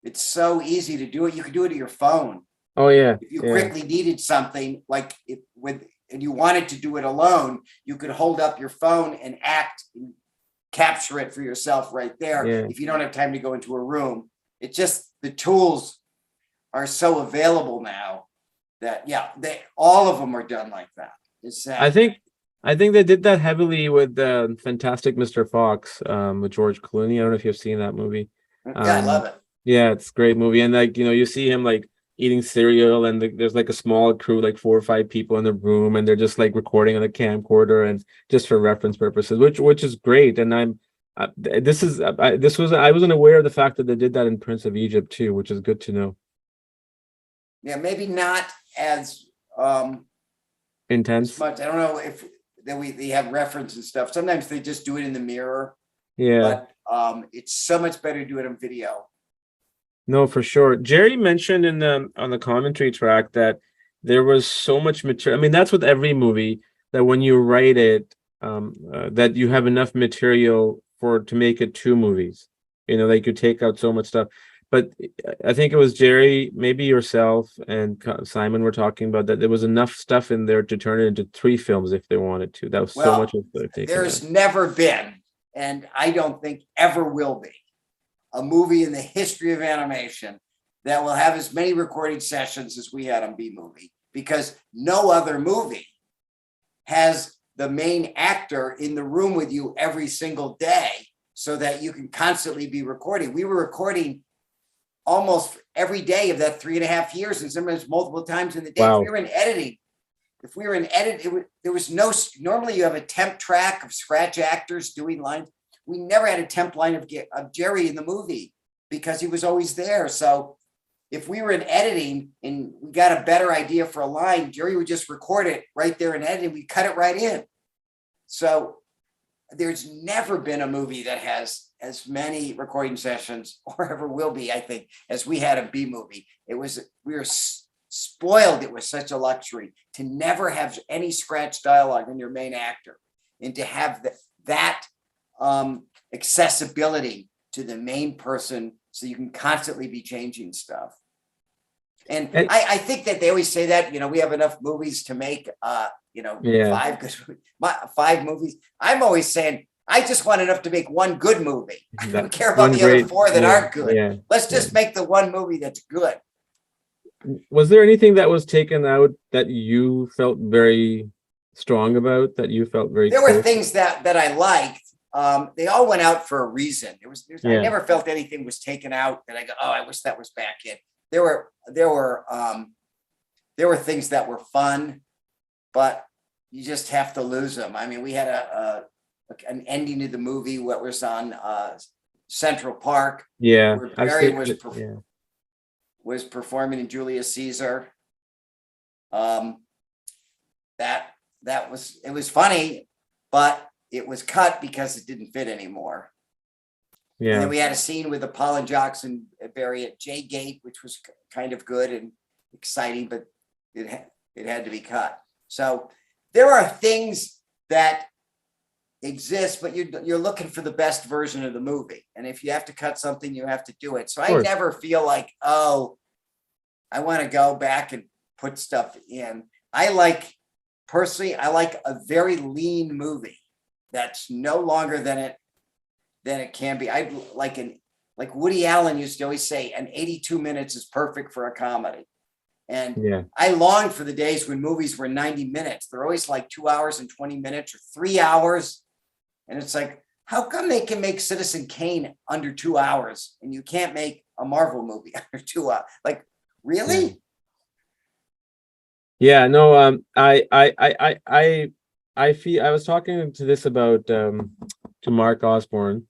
it's so easy to do it, you can do it on your phone. Oh yeah. If you quickly needed something, and you wanted to do it alone, you could hold up your phone and capture it for yourself right there. Yeah. If you don't have time to go into a room, it's just the tools are so available now that all of them are done like that. I think they did that heavily with Fantastic Mr. Fox with George Clooney. I don't know if you've seen that movie. I love it. Yeah, it's a great movie. And you see him eating cereal, and there's a small crew, 4 or 5 people in the room, and they're just recording on a camcorder, and just for reference purposes, which is great. And I wasn't aware of the fact that they did that in Prince of Egypt too, which is good to know. Yeah, maybe not as intense. Much. I don't know if they have reference and stuff. Sometimes they just do it in the mirror. Yeah. But it's so much better to do it on video. No, for sure. Jerry mentioned in the on the commentary track that there was so much material. I mean, that's with every movie that when you write it, that you have enough material for to make it two movies. You know, they could take out so much stuff. But I think it was Jerry, maybe yourself and Simon were talking about that there was enough stuff in there to turn it into three films if they wanted to. That was so much Well, of the taken out. there's never been, and I don't think ever will be, a movie in the history of animation that will have as many recording sessions as we had on Bee Movie, because no other movie has the main actor in the room with you every single day so that you can constantly be recording. We were recording almost every day of that 3.5 years, and sometimes multiple times in the day. Wow. If we were in edit, there was no, normally you have a temp track of scratch actors doing lines. We never had a temp line of Jerry in the movie because he was always there. So if we were in editing and we got a better idea for a line, Jerry would just record it right there in editing. We cut it right in. So there's never been a movie that has as many recording sessions, or ever will be, I think, as we had a Bee Movie. We were spoiled. It was such a luxury to never have any scratch dialogue in your main actor, and to have that accessibility to the main person, so you can constantly be changing stuff. And I think that they always say that, we have enough movies to make, Yeah. five movies. I'm always saying, I just want enough to make one good movie. I don't care about One the great, other four that yeah, aren't good. yeah, Let's just make the one movie that's good. Was there anything that was taken out that you felt very strong about, that you felt very There were close? things that I liked. They all went out for a reason. I Yeah. never felt anything was taken out that I go, oh, I wish that was back in. There were things that were fun, but you just have to lose them. I mean, we had an ending of the movie, what was on Central Park, Yeah. where I've Barry seen it, yeah. was performing in Julius Caesar. It was funny, but it was cut because it didn't fit anymore. And Yeah. then we had a scene with Apollo Jackson Barry at J Gate, which was kind of good and exciting, but it had to be cut. So there are things that exist, but you're looking for the best version of the movie. And if you have to cut something, you have to do it. So I never feel like, oh, I want to go back and put stuff in. Personally, I like a very lean movie that's no longer than it can be. I like Woody Allen used to always say, an 82 minutes is perfect for a comedy. And Yeah. I long for the days when movies were 90 minutes. They're always like 2 hours and 20 minutes or 3 hours. And it's like, how come they can make Citizen Kane under 2 hours and you can't make a Marvel movie under 2 hours? Like, really? Yeah, no, I feel I was talking to this about to Mark Osborne.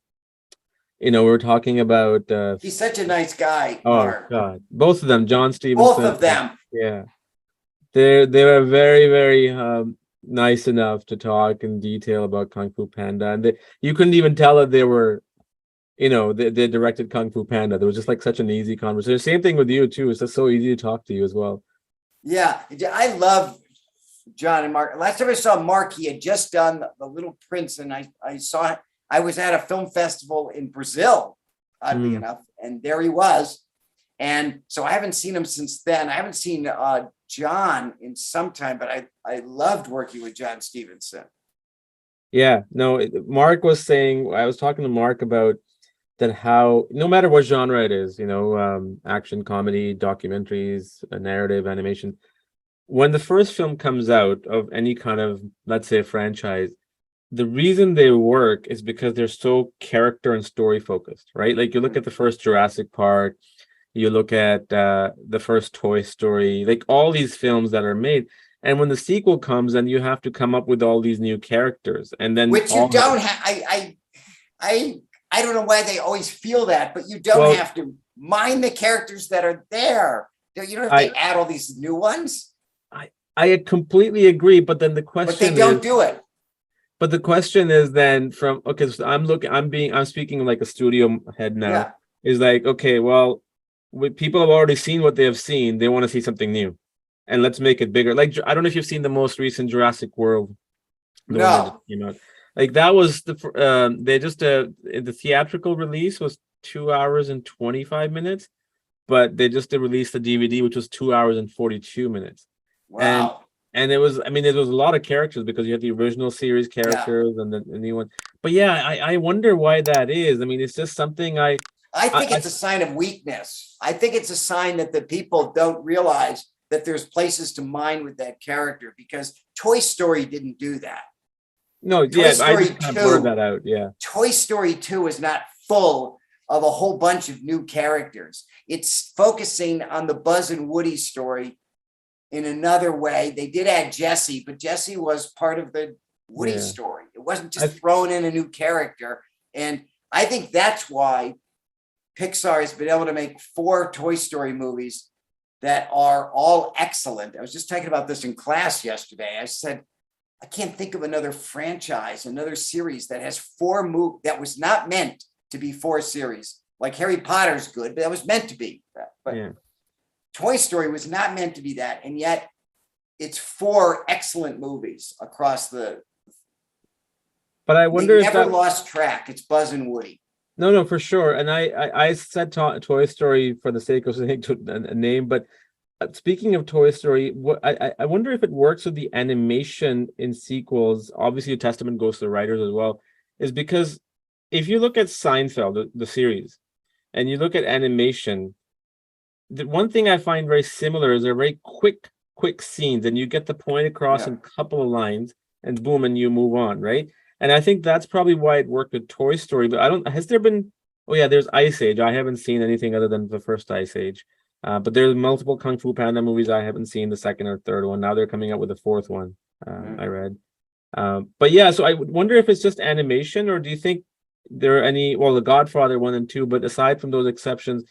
We were talking about He's such a nice guy, oh Mark. God, both of them, John Both Stevenson. of them. Yeah. They were very, very nice enough to talk in detail about Kung Fu Panda. And you couldn't even tell that they were, they directed Kung Fu Panda. There was just like such an easy conversation. Same thing with you too. It's just so easy to talk to you as well. Yeah, I love John and Mark. Last time I saw Mark, he had just done The Little Prince, and I was at a film festival in Brazil, oddly enough, and there he was. And so I haven't seen him since then. I haven't seen John in some time, but I loved working with John Stevenson. Yeah, no, Mark was saying, I was talking to Mark about that, how no matter what genre it is, action, comedy, documentaries, a narrative, animation, when the first film comes out of any kind of, let's say, franchise, the reason they work is because they're so character and story focused, right? Like you look at the first Jurassic Park, you look at the first Toy Story, like all these films that are made. And when the sequel comes, and you have to come up with all these new characters, and then Which you don't have. I don't know why they always feel that, but you don't have to mind the characters that are there. You don't have to add all these new ones. I completely agree, but then the question But they don't do it. But the question is then so I'm speaking like a studio head now. Yeah. Is like, okay, well, with people have already seen what they have seen, they want to see something new, and let's make it bigger. Like I don't know if you've seen the most recent Jurassic World, the one that just No. came out. Like that was they just the theatrical release was 2 hours and 25 minutes, but they just released the DVD, which was 2 hours and 42 minutes. And Wow. and it was, I mean, there was a lot of characters because you had the original series Yeah. characters and the new one. But yeah, I wonder why that is. I mean, it's just something I think I it's a sign of weakness. I think it's a sign that the people don't realize that there's places to mine with that character, because Toy Story didn't do that. no, Toy yeah, I Story just kind of blurred 2, that out. Yeah. Toy Story 2 is not full of a whole bunch of new characters. It's focusing on the Buzz and Woody story in another way. They did add Jesse, but Jesse was part of the Woody Yeah. story. It wasn't I, just throwing in a new character. And I think that's why Pixar has been able to make 4 Toy Story movies that are all excellent. I was just talking about this in class yesterday. I said, I can't think of another franchise, another series that has 4 movies that was not meant to be 4 series. Like Harry Potter's good, but that was meant to be that. But yeah. Toy Story was not meant to be that. And yet it's 4 excellent movies across the, But I they wonder if never that, lost track. It's Buzz and Woody. no, for sure. And I said Toy Story for the sake of saying a name, but speaking of Toy Story, what I wonder if it works with the animation in sequels. Obviously, a testament goes to the writers as well, is because if you look at Seinfeld, the series, and you look at animation, the one thing I find very similar is they're very quick scenes, and you get the point across Yeah. in a couple of lines, and boom, and you move on, right? And I think that's probably why it worked with Toy Story. But I don't. Has there been? Oh yeah, there's Ice Age. I haven't seen anything other than the first Ice Age. But there's multiple Kung Fu Panda movies I haven't seen the second or third one. Now they're coming out with the fourth one. I read. But yeah, so I would wonder if it's just animation, or do you think there are any? Well, The Godfather 1 and 2, but aside from those exceptions,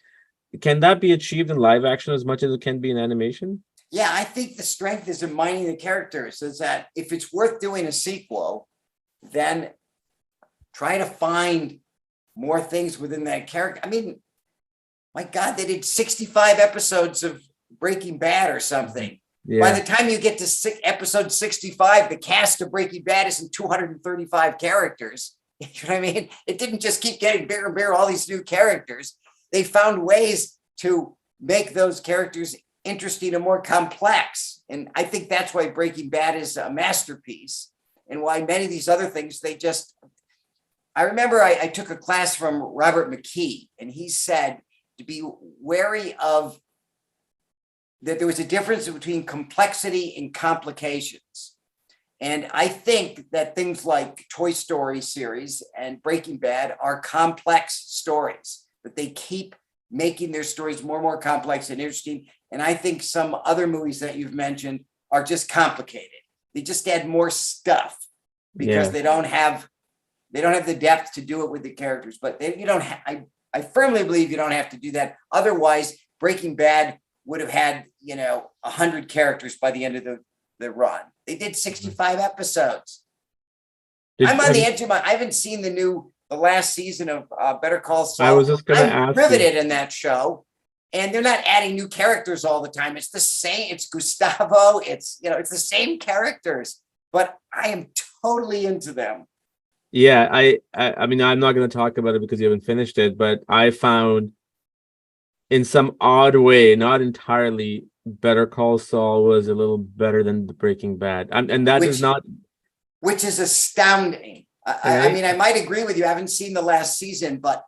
can that be achieved in live action as much as it can be in animation? Yeah, I think the strength is in mining the characters. Is that if it's worth doing a sequel, then try to find more things within that character. I mean, my God, they did 65 episodes of Breaking Bad or something. By Yeah, the time you get to episode 65, the cast of Breaking Bad is in 235 characters. You know what I mean? It didn't just keep getting bigger and bigger, all these new characters. They found ways to make those characters interesting and more complex. And I think that's why Breaking Bad is a masterpiece, and why many of these other things, they just, I remember I took a class from Robert McKee, and he said to be wary of that there was a difference between complexity and complications. And I think that things like Toy Story series and Breaking Bad are complex stories, but they keep making their stories more and more complex and interesting. And I think some other movies that you've mentioned are just complicated. They just add more stuff because yeah. they don't have the depth to do it with the characters. But you don't. I firmly believe you don't have to do that. Otherwise, Breaking Bad would have had 100 characters by the end of the run. They did 65 episodes. I'm on the edge of I haven't seen the last season of Better Call Saul. I was just gonna I'm ask riveted in that show, and they're not adding new characters all the time. It's the same. It's Gustavo. It's it's the same characters, but I am totally into them. Yeah, I mean, I'm not going to talk about it because you haven't finished it, but I found in some odd way, not entirely, Better Call Saul was a little better than the Breaking Bad, and that is not which is astounding. I right. mean, I might agree with you. I haven't seen the last season, but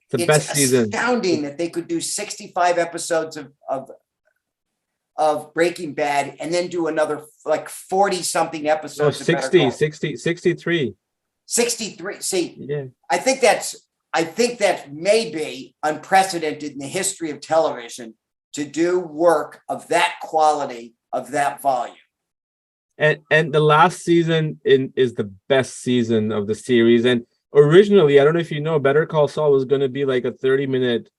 It's the it's best season. astounding that they could do 65 episodes of Breaking Bad and then do another like 40 something No, episodes of Better 60, Call. 60, 63. 63. See, Yeah. I think that may be unprecedented in the history of television to do work of that quality, of that volume. And the last season is the best season of the series. And originally, I don't know if you know, Better Call Saul was going to be like a 30-minute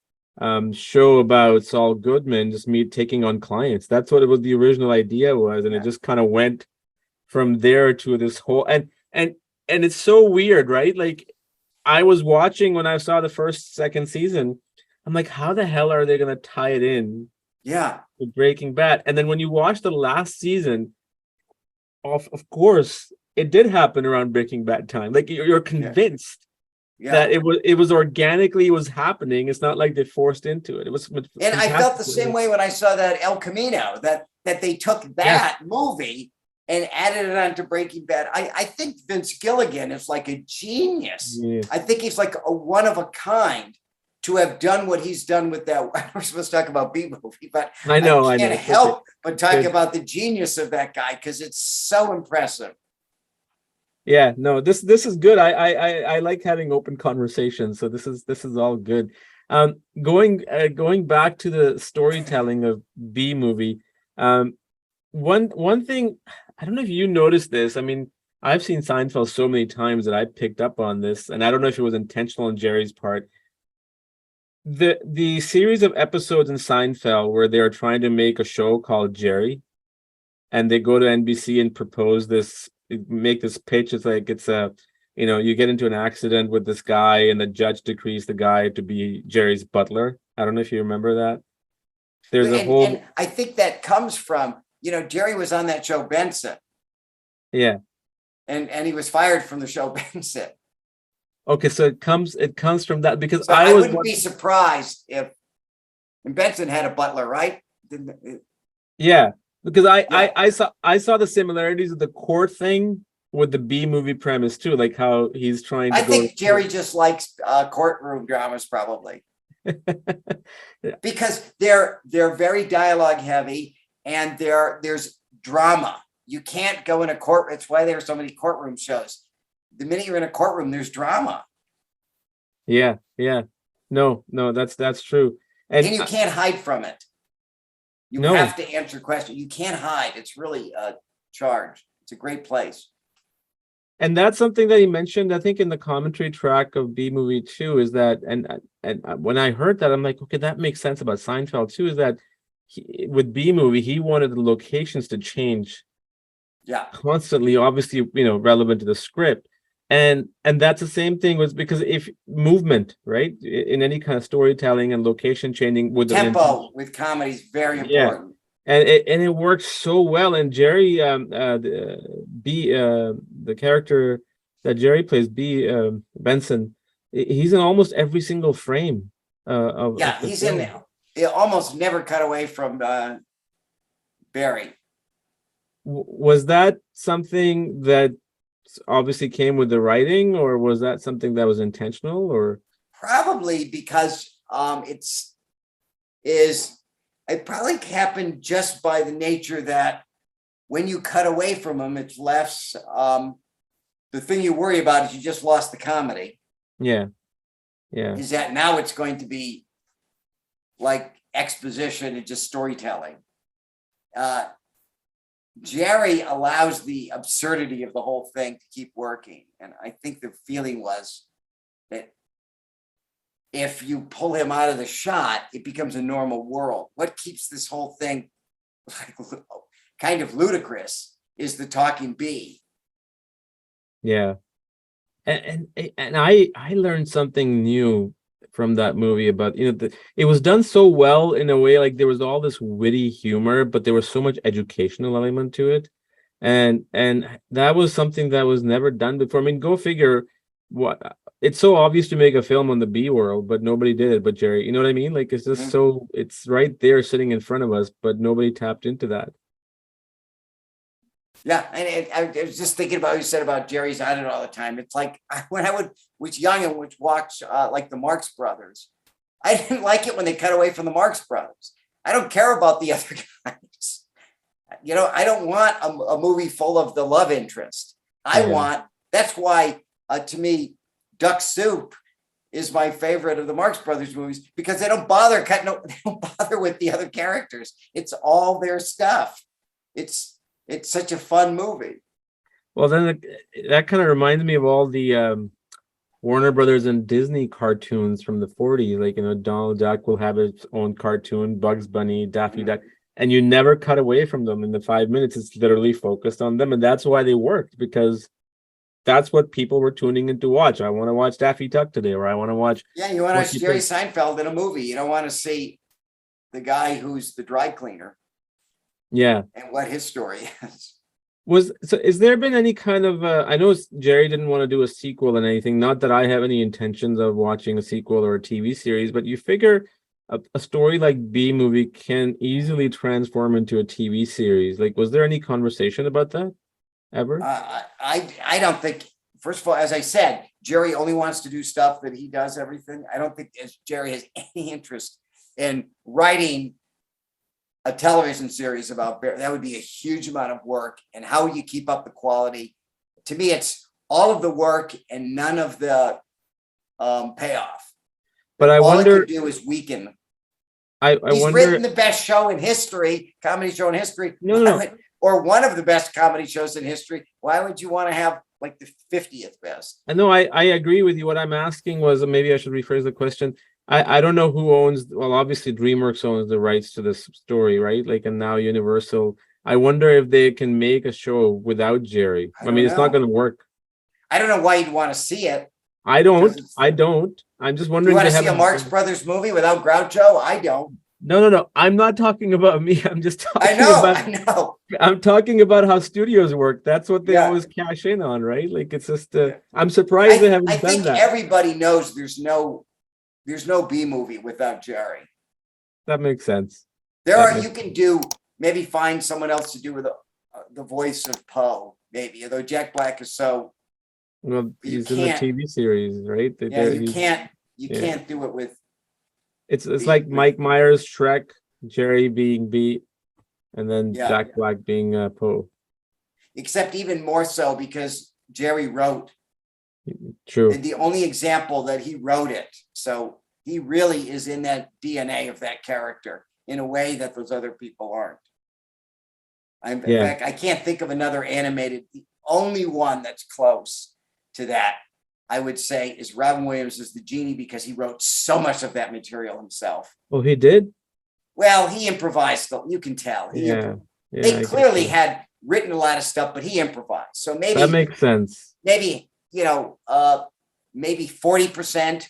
show about Saul Goodman, just me taking on clients. That's what it was. The original idea was, and it just kind of went from there to this whole and it's so weird, right? Like I was watching when I saw the first, second season, I'm like, how the hell are they gonna tie it in Yeah. to Breaking Bad? And then when you watch the last season, of course, it did happen around Breaking Bad time. Like you're Yeah. convinced Yeah. that it was organically was happening. It's not like they forced into it. It was And I felt fantastic. the same way when I saw that El Camino, that they took Yes. that movie and added it onto Breaking Bad. I think Vince Gilligan is like a genius. Yeah. I think he's like a one of a kind to have done what he's done with that. We're supposed to talk about Bee Movie, but I know. can't It's okay. help but talk Good. about the genius of that guy because it's so impressive. Yeah, no, this is good. I like having open conversations, so this is all good. Going back to the storytelling of Bee Movie, one thing, I don't know if you noticed this. I mean, I've seen Seinfeld so many times that I picked up on this, and I don't know if it was intentional on Jerry's part. The series of episodes in Seinfeld where they're trying to make a show called Jerry, and they go to NBC and propose this, make this pitch. It's like it's a, you get into an accident with this guy, and the judge decrees the guy to be Jerry's butler. I don't know if you remember that. There's a whole, And I think that comes from, Jerry was on that show Benson, yeah. and he was fired from the show Benson. Okay, so it comes from that because So I I was wouldn't be surprised if and Benson had a butler, right? yeah, because I, Yeah. I saw the similarities of the court thing with the B movie premise too, like how he's trying to I go think Jerry just likes courtroom dramas, probably because they're very dialogue heavy, and there's drama. You can't go in a court. It's why there are so many courtroom shows. The minute you're in a courtroom, there's drama, yeah, yeah. No, that's true. and And you can't hide from it. You no, have to answer questions. You can't hide. It's really a charge. It's a great place. and that's something that he mentioned, I think, in the commentary track of B movie too, is that, and when I heard that, I'm like, okay, that makes sense about Seinfeld too, is that with B movie, he wanted the locations to change Yeah. constantly, obviously, relevant to the script. And that's the same thing was because if movement, right, in any kind of storytelling and location changing with Tempo with comedy is very yeah, important. and it works so well. And Jerry, the character that Jerry plays, B Benson, he's in almost every single frame Yeah, of the he's film. in. He almost never cut away from Barry. Was that something that obviously came with the writing, or was that something that was intentional? Or Probably because it probably happened just by the nature that when you cut away from him, it's less. The thing you worry about is you just lost the comedy. yeah, yeah, Is that now it's going to be like exposition and just storytelling. Jerry allows the absurdity of the whole thing to keep working. And I think the feeling was that if you pull him out of the shot, it becomes a normal world. What keeps this whole thing kind of ludicrous is the talking bee. yeah. And I learned something new from that movie about, it was done so well in a way, like there was all this witty humor, but there was so much educational element to it. And that was something that was never done before. I mean, go figure. What, it's so obvious to make a film on the B world, but nobody did it but Jerry. You know what I mean? Like it's just so, it's right there sitting in front of us, but nobody tapped into that. Yeah, and I was just thinking about what you said about Jerry's on it all the time. It's like when I was young and would watch like the Marx Brothers, I didn't like it when they cut away from the Marx Brothers. I don't care about the other guys. I don't want a movie full of the love interest. That's why, to me, Duck Soup is my favorite of the Marx Brothers movies, because they don't bother they don't bother with the other characters. It's all their stuff. It's such a fun movie. Well, then that kind of reminds me of all the Warner Brothers and Disney cartoons from the 40s. Like, Donald Duck will have its own cartoon, Bugs Bunny, Daffy Duck, and you never cut away from them in the 5 minutes. It's literally focused on them. And that's why they worked, because that's what people were tuning in to watch. I want to watch Daffy Duck today, or I want to watch. Yeah, you want to watch Jerry Seinfeld in a movie. You don't want to see the guy who's the dry cleaner. Yeah. And what his story is. Is there been any kind of I know Jerry didn't want to do a sequel and anything, not that I have any intentions of watching a sequel or a TV series, but you figure a story like Bee Movie can easily transform into a TV series. Like, was there any conversation about that ever? I don't think, first of all, as I said, Jerry only wants to do stuff that he does everything. I don't think Jerry has any interest in writing a television series about bear. That would be a huge amount of work. And how you keep up the quality? To me, it's all of the work and none of the payoff. But I wonder. All it could do is weaken. He's wonder, written the best show in history, comedy show in history. No. Or one of the best comedy shows in history. Why would you want to have like the 50th best? I know. I agree with you. What I'm asking was, maybe I should rephrase the question. I don't know who owns, well, obviously DreamWorks owns the rights to this story, right? Like, and now Universal. I wonder if they can make a show without Jerry. I mean, it's not going to work. I don't know why you'd want to see it. I don't. I'm just wondering. You want to see a Marx Brothers movie without Groucho? I don't. No. I'm not talking about me. I'm just talking I know. I'm talking about how studios work. That's what they always cash in on, right? Like, it's just, I'm surprised they haven't done that. I think everybody knows there's no Bee Movie without Jerry. That makes sense. You can do, maybe find someone else to do with the voice of Poe, maybe, although Jack Black is so. Well, he's in the TV series, right? You can't do it with. It's like Mike Myers, Shrek, Jerry being Bee, and then Jack Black being Poe. Except even more so because Jerry wrote. True. And the only example that he wrote it. So he really is in that DNA of that character in a way that those other people aren't. In fact, I can't think of another animated. The only one that's close to that, I would say, is Robin Williams as the genie, because he wrote so much of that material himself. Oh, he did? Well, he improvised. You can tell. They clearly had written a lot of stuff, but he improvised. So maybe that makes sense. Maybe, maybe 40%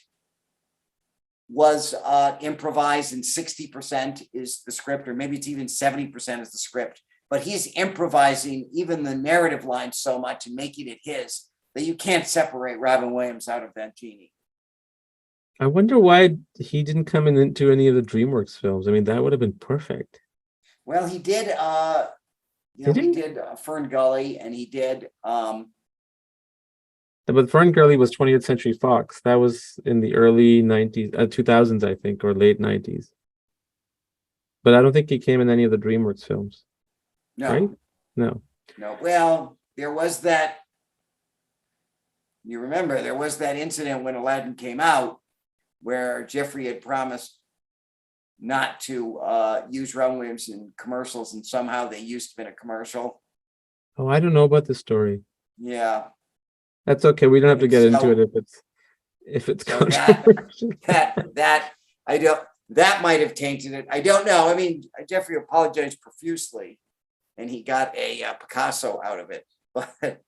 was improvised and 60% is the script, or maybe it's even 70% is the script. But he's improvising even the narrative line so much and making it his that you can't separate Robin Williams out of that genie. I wonder why he didn't come into any of the DreamWorks films. I mean, that would have been perfect. Well, he did. He did Fern Gully, and he did. But Fern Gully was 20th Century Fox. That was in the early 90s, 2000s, I think, or late 90s. But I don't think he came in any of the DreamWorks films. No. Right? No. Well, there was that. You remember there was that incident when Aladdin came out where Jeffrey had promised not to use Robin Williams in commercials, and somehow they used him in a commercial. Oh, I don't know about this story. Yeah. That's okay. We don't have to get into it if it's so that might have tainted it. I don't know. I mean, Jeffrey apologized profusely, and he got a Picasso out of it, but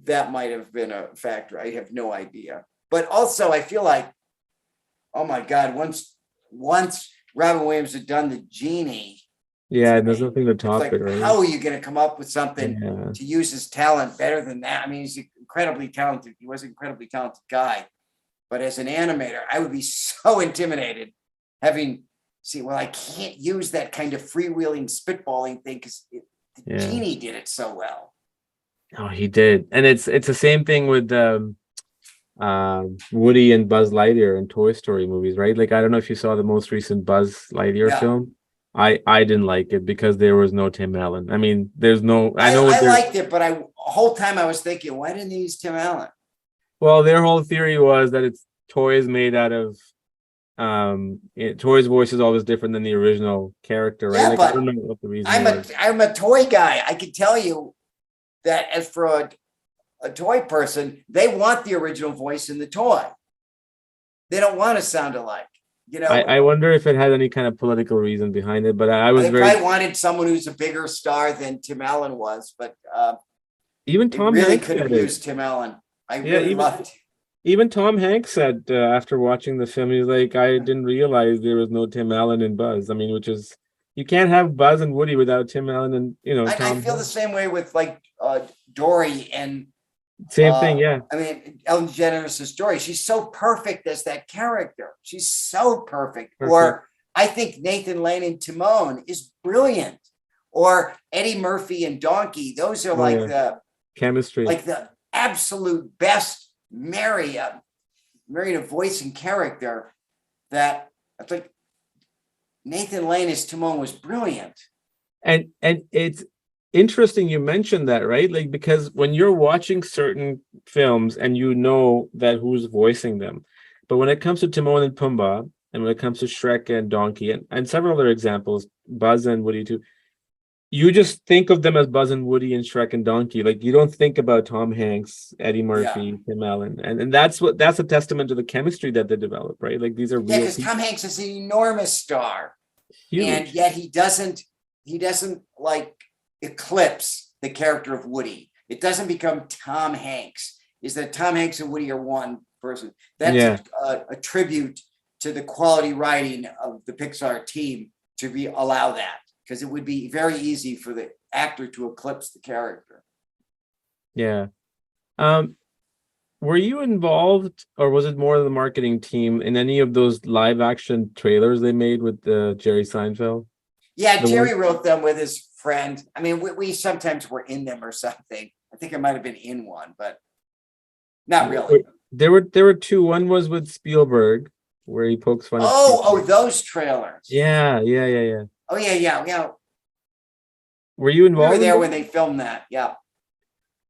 that might have been a factor. I have no idea. But also, I feel like, oh my God, once Robin Williams had done the genie. Yeah, there's nothing to top it, right? How are you going to come up with something to use his talent better than that? I mean, he's incredibly talented. He was an incredibly talented guy. But as an animator, I would be so intimidated I can't use that kind of freewheeling, spitballing thing because the genie did it so well. Oh, he did. And it's the same thing with Woody and Buzz Lightyear and Toy Story movies, right? Like, I don't know if you saw the most recent Buzz Lightyear film. I didn't like it because there was no Tim Allen. I mean, there's no. I liked it, but the whole time I was thinking, why didn't they use Tim Allen? Well, their whole theory was that it's toys made out of. Toy's voice is always different than the original character, right? Yeah, like, but I don't know what the reason I'm a toy guy. I can tell you that as for a toy person, they want the original voice in the toy. They don't want to sound alike. I wonder if it had any kind of political reason behind it, but I probably wanted someone who's a bigger star than Tim Allen was, but Even It Tom really Hanks could have said it. used Tim Allen. I Yeah, really loved it. even Tom Hanks said after watching the film, he's like, I didn't realize there was no Tim Allen and Buzz. I mean, which is you can't have Buzz and Woody without Tim Allen and I Tom feel the Hanks. same way with like Dory and Same thing, yeah. I mean Ellen DeGeneres' Dory. She's so perfect as that character. She's so perfect. Perfect. Or I think Nathan Lane and Timon is brilliant. Or Eddie Murphy and Donkey. Those are Oh yeah, chemistry. like the absolute best married a voice and character that I think Nathan Lane as Timon was brilliant. And it's interesting you mentioned that, right? Like because when you're watching certain films and you know that who's voicing them, but when it comes to Timon and Pumbaa, and when it comes to Shrek and Donkey, and several other examples, Buzz and Woody too, you just think of them as Buzz and Woody and Shrek and Donkey. Like you don't think about Tom Hanks, Eddie Yeah. Murphy, Tim Allen, and that's a testament to the chemistry that they develop, right? Like these are Yeah, real because Tom people, Hanks is an enormous star. And huge. yet he doesn't like eclipse the character of Woody. It doesn't become Tom Hanks. Is that Tom Hanks and Woody are one person? That's Yeah, a tribute to the quality writing of the Pixar team to allow that, because it would be very easy for the actor to eclipse the character. yeah. Um, were you involved, or was it more of the marketing team in any of those live action trailers they made with Jerry Seinfeld? Yeah, The one Jerry wrote them with his friend. I mean, we sometimes were in them or something. I think I might have been in one, but not really. there were two. One was with Spielberg, where he pokes fun at Spielberg. Those trailers. Yeah. Oh yeah. Were you We were involved in there those? when they filmed that. Yeah.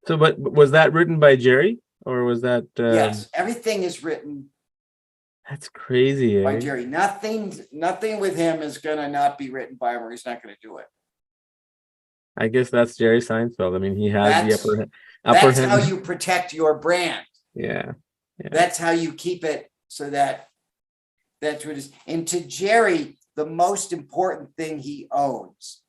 So, but was that written by Jerry, or was that? Yes. Everything is written That's crazy, by eh? Jerry. Nothing with him is gonna not be written by him, or he's not gonna do it. I guess that's Jerry Seinfeld. I mean, he has the That's upper that's how hand. you protect your brand. Yeah, yeah, That's how you keep it so that that's what it is. And to Jerry, the most important thing he owns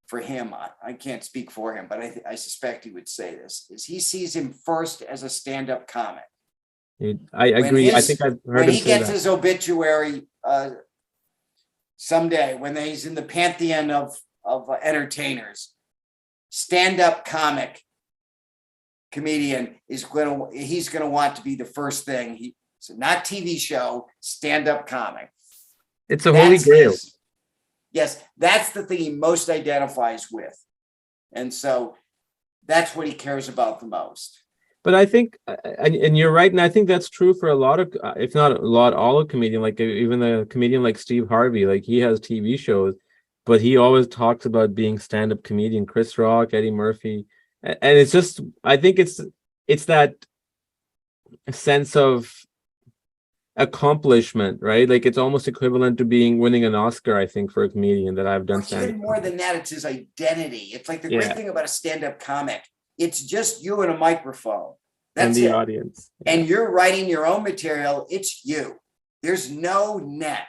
for him, I can't speak for him, but I suspect he would say this, is he sees him first as a stand-up comic. I agree. I think I've heard When him he say gets that. his obituary someday, when he's in the pantheon of entertainers, stand-up comic comedian he's gonna want to be the first thing. So not TV show, stand-up comic. It's a holy grail. Yes, that's the thing he most identifies with. And so that's what he cares about the most. But I think, and you're right, and I think that's true for a lot of, if not a lot, all of comedian. Like even a comedian like Steve Harvey, like he has TV shows, but he always talks about being stand-up comedian. Chris Rock, Eddie Murphy, and it's just, I think it's that sense of accomplishment, right? Like it's almost equivalent to winning an Oscar, I think, for a comedian that I've done Or stand-up even more comedy. than that, it's his identity. It's like the great Yeah, thing about a stand-up comic. It's just you and a microphone. and That's the it. audience. Yeah. And you're writing your own material. It's you. There's no net.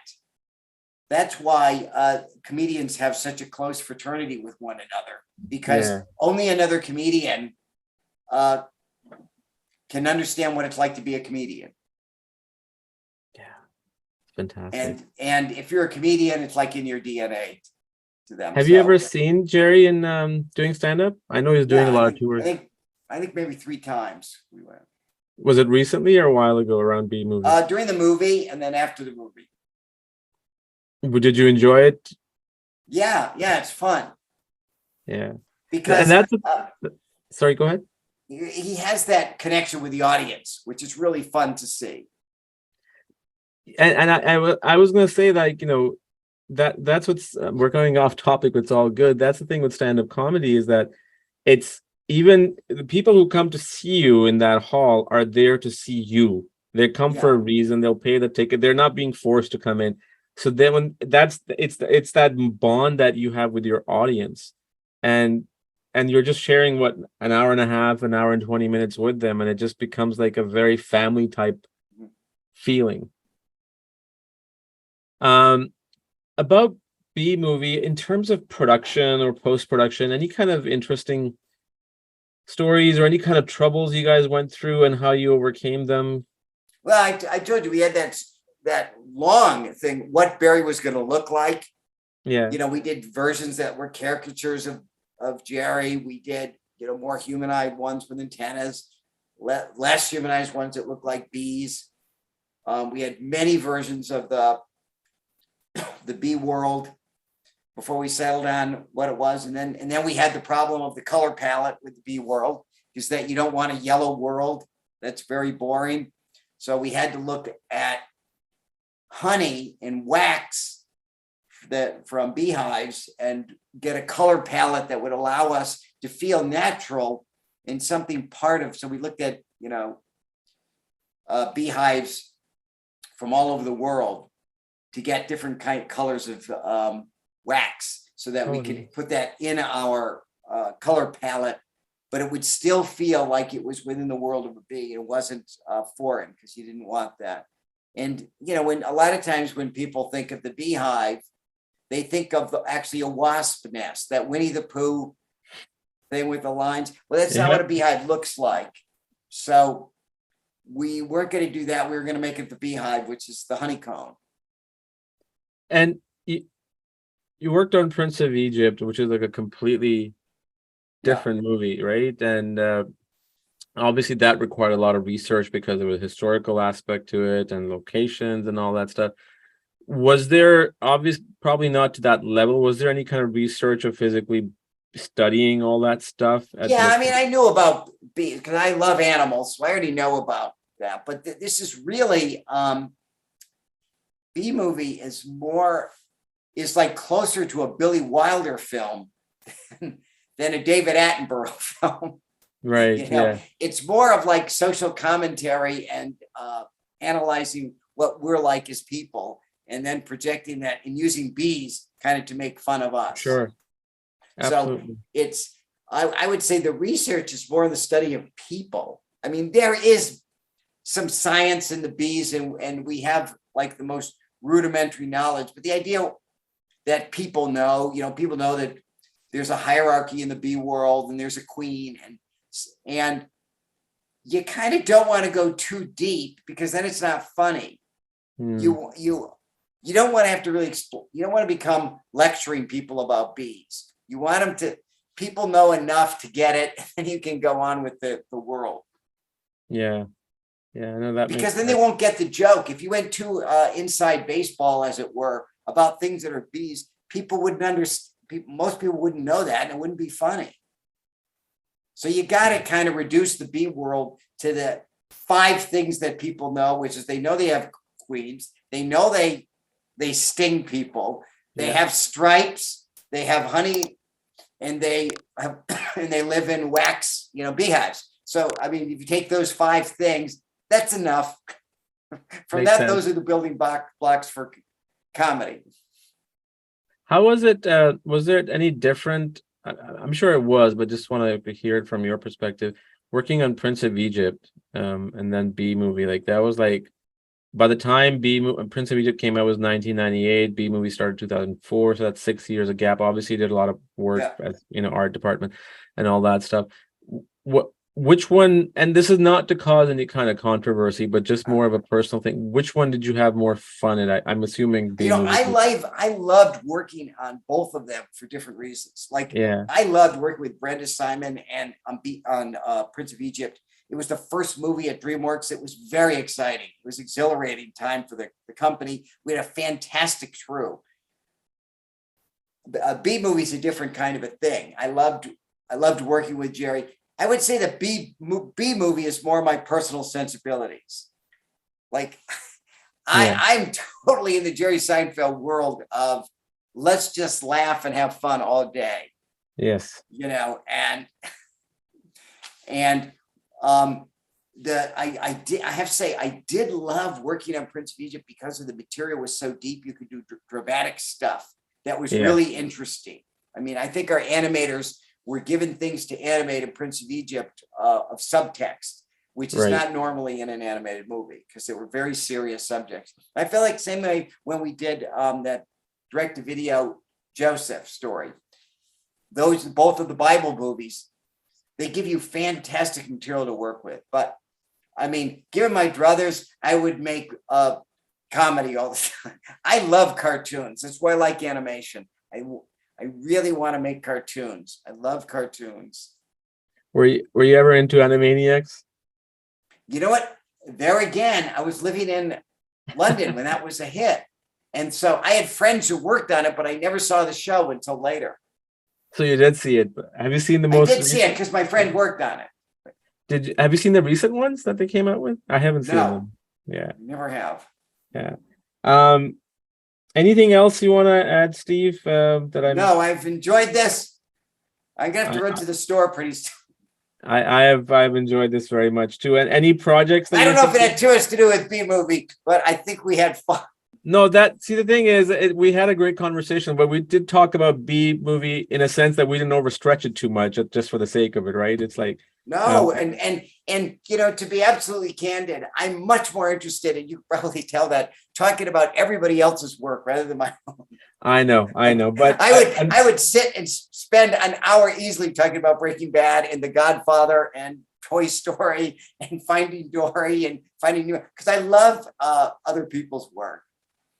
That's why comedians have such a close fraternity with one another, because Yeah. only another comedian can understand what it's like to be a comedian. Yeah, fantastic. And if you're a comedian, it's like in your DNA to them. Have you So, ever seen Jerry in doing stand-up? I know he's doing yeah, a I lot of think I tours. think I think maybe 3 times we went. Was it recently or a while ago around Bee Movie? During the movie and then after the movie. Did you enjoy it? Yeah, it's fun Yeah. And because that's sorry, go ahead. he has that connection with the audience, which is really fun to see. And I was gonna say, like, that's what's we're going off topic. It's all good. That's the thing with stand-up comedy, is that it's even the people who come to see you in that hall are there to see you. They come for a Yeah. reason. They'll pay the ticket. They're not being forced to come in. So then when it's that bond that you have with your audience, and you're just sharing what, an hour and a half, an hour and 20 minutes with them, and it just becomes like a very family type feeling. About Bee Movie, in terms of production or post-production, any kind of interesting stories or any kind of troubles you guys went through and how you overcame them? Well, I told you we had that long thing, what Barry was going to look like. Yeah. We did versions that were caricatures of Jerry. We did, more humanized ones with antennas, less humanized ones that looked like bees. We had many versions of the bee world before we settled on what it was. And then we had the problem of the color palette with the bee world, is that you don't want a yellow world. That's very boring. So we had to look at honey and wax from beehives and get a color palette that would allow us to feel natural in something part of. So we looked at, beehives from all over the world to get different colors of wax so that we could put that in our color palette, but it would still feel like it was within the world of a bee. It wasn't foreign, because you didn't want that. And, when a lot of times when people think of the beehive, they think of actually a wasp nest, that Winnie the Pooh thing with the lines. Well, that's not what a beehive looks like. So we weren't going to do that. We were going to make it the beehive, which is the honeycomb. And you worked on Prince of Egypt, which is like a completely different movie, right? And obviously that required a lot of research because there was a historical aspect to it and locations and all that stuff. Was there, probably not to that level, was there any kind of research of physically studying all that stuff? I knew about bees because I love animals, so I already know about that. But this is really Bee Movie is like closer to a Billy Wilder film than a David Attenborough film. Right. Yeah. It's more of like social commentary and analyzing what we're like as people, and then projecting that and using bees kind of to make fun of us. Sure. Absolutely. So I would say the research is more the study of people. I mean, there is some science in the bees, and we have like the most rudimentary knowledge, but the idea that people know that there's a hierarchy in the bee world and there's a queen, and you kind of don't want to go too deep because then it's not funny. You don't want to have to really you don't want to become lecturing people about bees. You want them people know enough to get it, and you can go on with the world. Yeah. Yeah, I know that, because then they won't get the joke. If you went too inside baseball, as it were, about things that are bees, people wouldn't understand. Most people wouldn't know that, and it wouldn't be funny. So you got to kind of reduce the bee world to the 5 things that people know, which is they know they have queens, they know they sting people, they have stripes, they have honey, and they live in wax, beehives. So I mean, if you take those 5 things, that's enough. From that, those are the building blocks for comedy. How was it? Was there any different? I'm sure it was, but just want to hear it from your perspective. Working on Prince of Egypt, and then Bee Movie, like that was like, by the time Prince of Egypt came out was 1998. Bee Movie started 2004, so that's 6 years of gap. Obviously, did a lot of work as art department and all that stuff. Which one, and this is not to cause any kind of controversy, but just more of a personal thing. Which one did you have more fun in? I'm assuming Bee Movie. I loved working on both of them for different reasons. Like, I loved working with Brenda Simon and on Prince of Egypt. It was the first movie at DreamWorks. It was very exciting. It was exhilarating time for the company. We had a fantastic crew. Bee Movie is a different kind of a thing. I loved working with Jerry. I would say that Bee Movie is more my personal sensibilities. Like, I'm totally in the Jerry Seinfeld world of let's just laugh and have fun all day. Yes. I have to say, I did love working on Prince of Egypt because of the material was so deep. You could do dramatic stuff that was really interesting. I mean, I think our animators were given things to animate in Prince of Egypt of subtext, which is not normally in an animated movie because they were very serious subjects. I feel like same way when we did that direct-to-video Joseph story. Both of the Bible movies, they give you fantastic material to work with. But I mean, given my druthers, I would make comedy all the time. I love cartoons. That's why I like animation. I really want to make cartoons. I love cartoons. Were you ever into Animaniacs? You know what? There again, I was living in London when that was a hit. And so I had friends who worked on it, but I never saw the show until later. So you did see it. But have you seen the most? I did see it because my friend worked on it. Have you seen the recent ones that they came out with? I haven't seen them. Yeah. Never have. Yeah. Anything else you want to add, Steve? No, I've enjoyed this. I'm gonna have to run to the store pretty soon. I've enjoyed this very much too. And any projects that I don't know if it had too much to do with Bee Movie, but I think we had fun. No, the thing is, we had a great conversation, but we did talk about Bee Movie in a sense that we didn't overstretch it too much just for the sake of it, right? It's like and you know, to be absolutely candid, I'm much more interested, and you can probably tell that, talking about everybody else's work rather than my own. I know, but I would sit and spend an hour easily talking about Breaking Bad and The Godfather and Toy Story and Finding Dory and Finding New, because I love other people's work.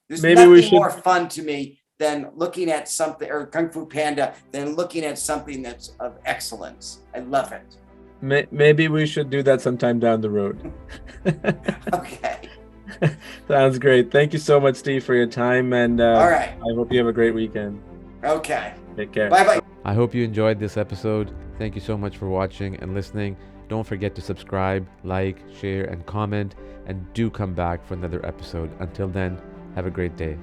There's nothing more fun to me than looking at something, or Kung Fu Panda, than looking at something that's of excellence. I love it. Maybe we should do that sometime down the road. Okay. Sounds great. Thank you so much, Steve, for your time. And all right. I hope you have a great weekend. Okay. Take care. Bye-bye. I hope you enjoyed this episode. Thank you so much for watching and listening. Don't forget to subscribe, like, share, and comment. And do come back for another episode. Until then, have a great day.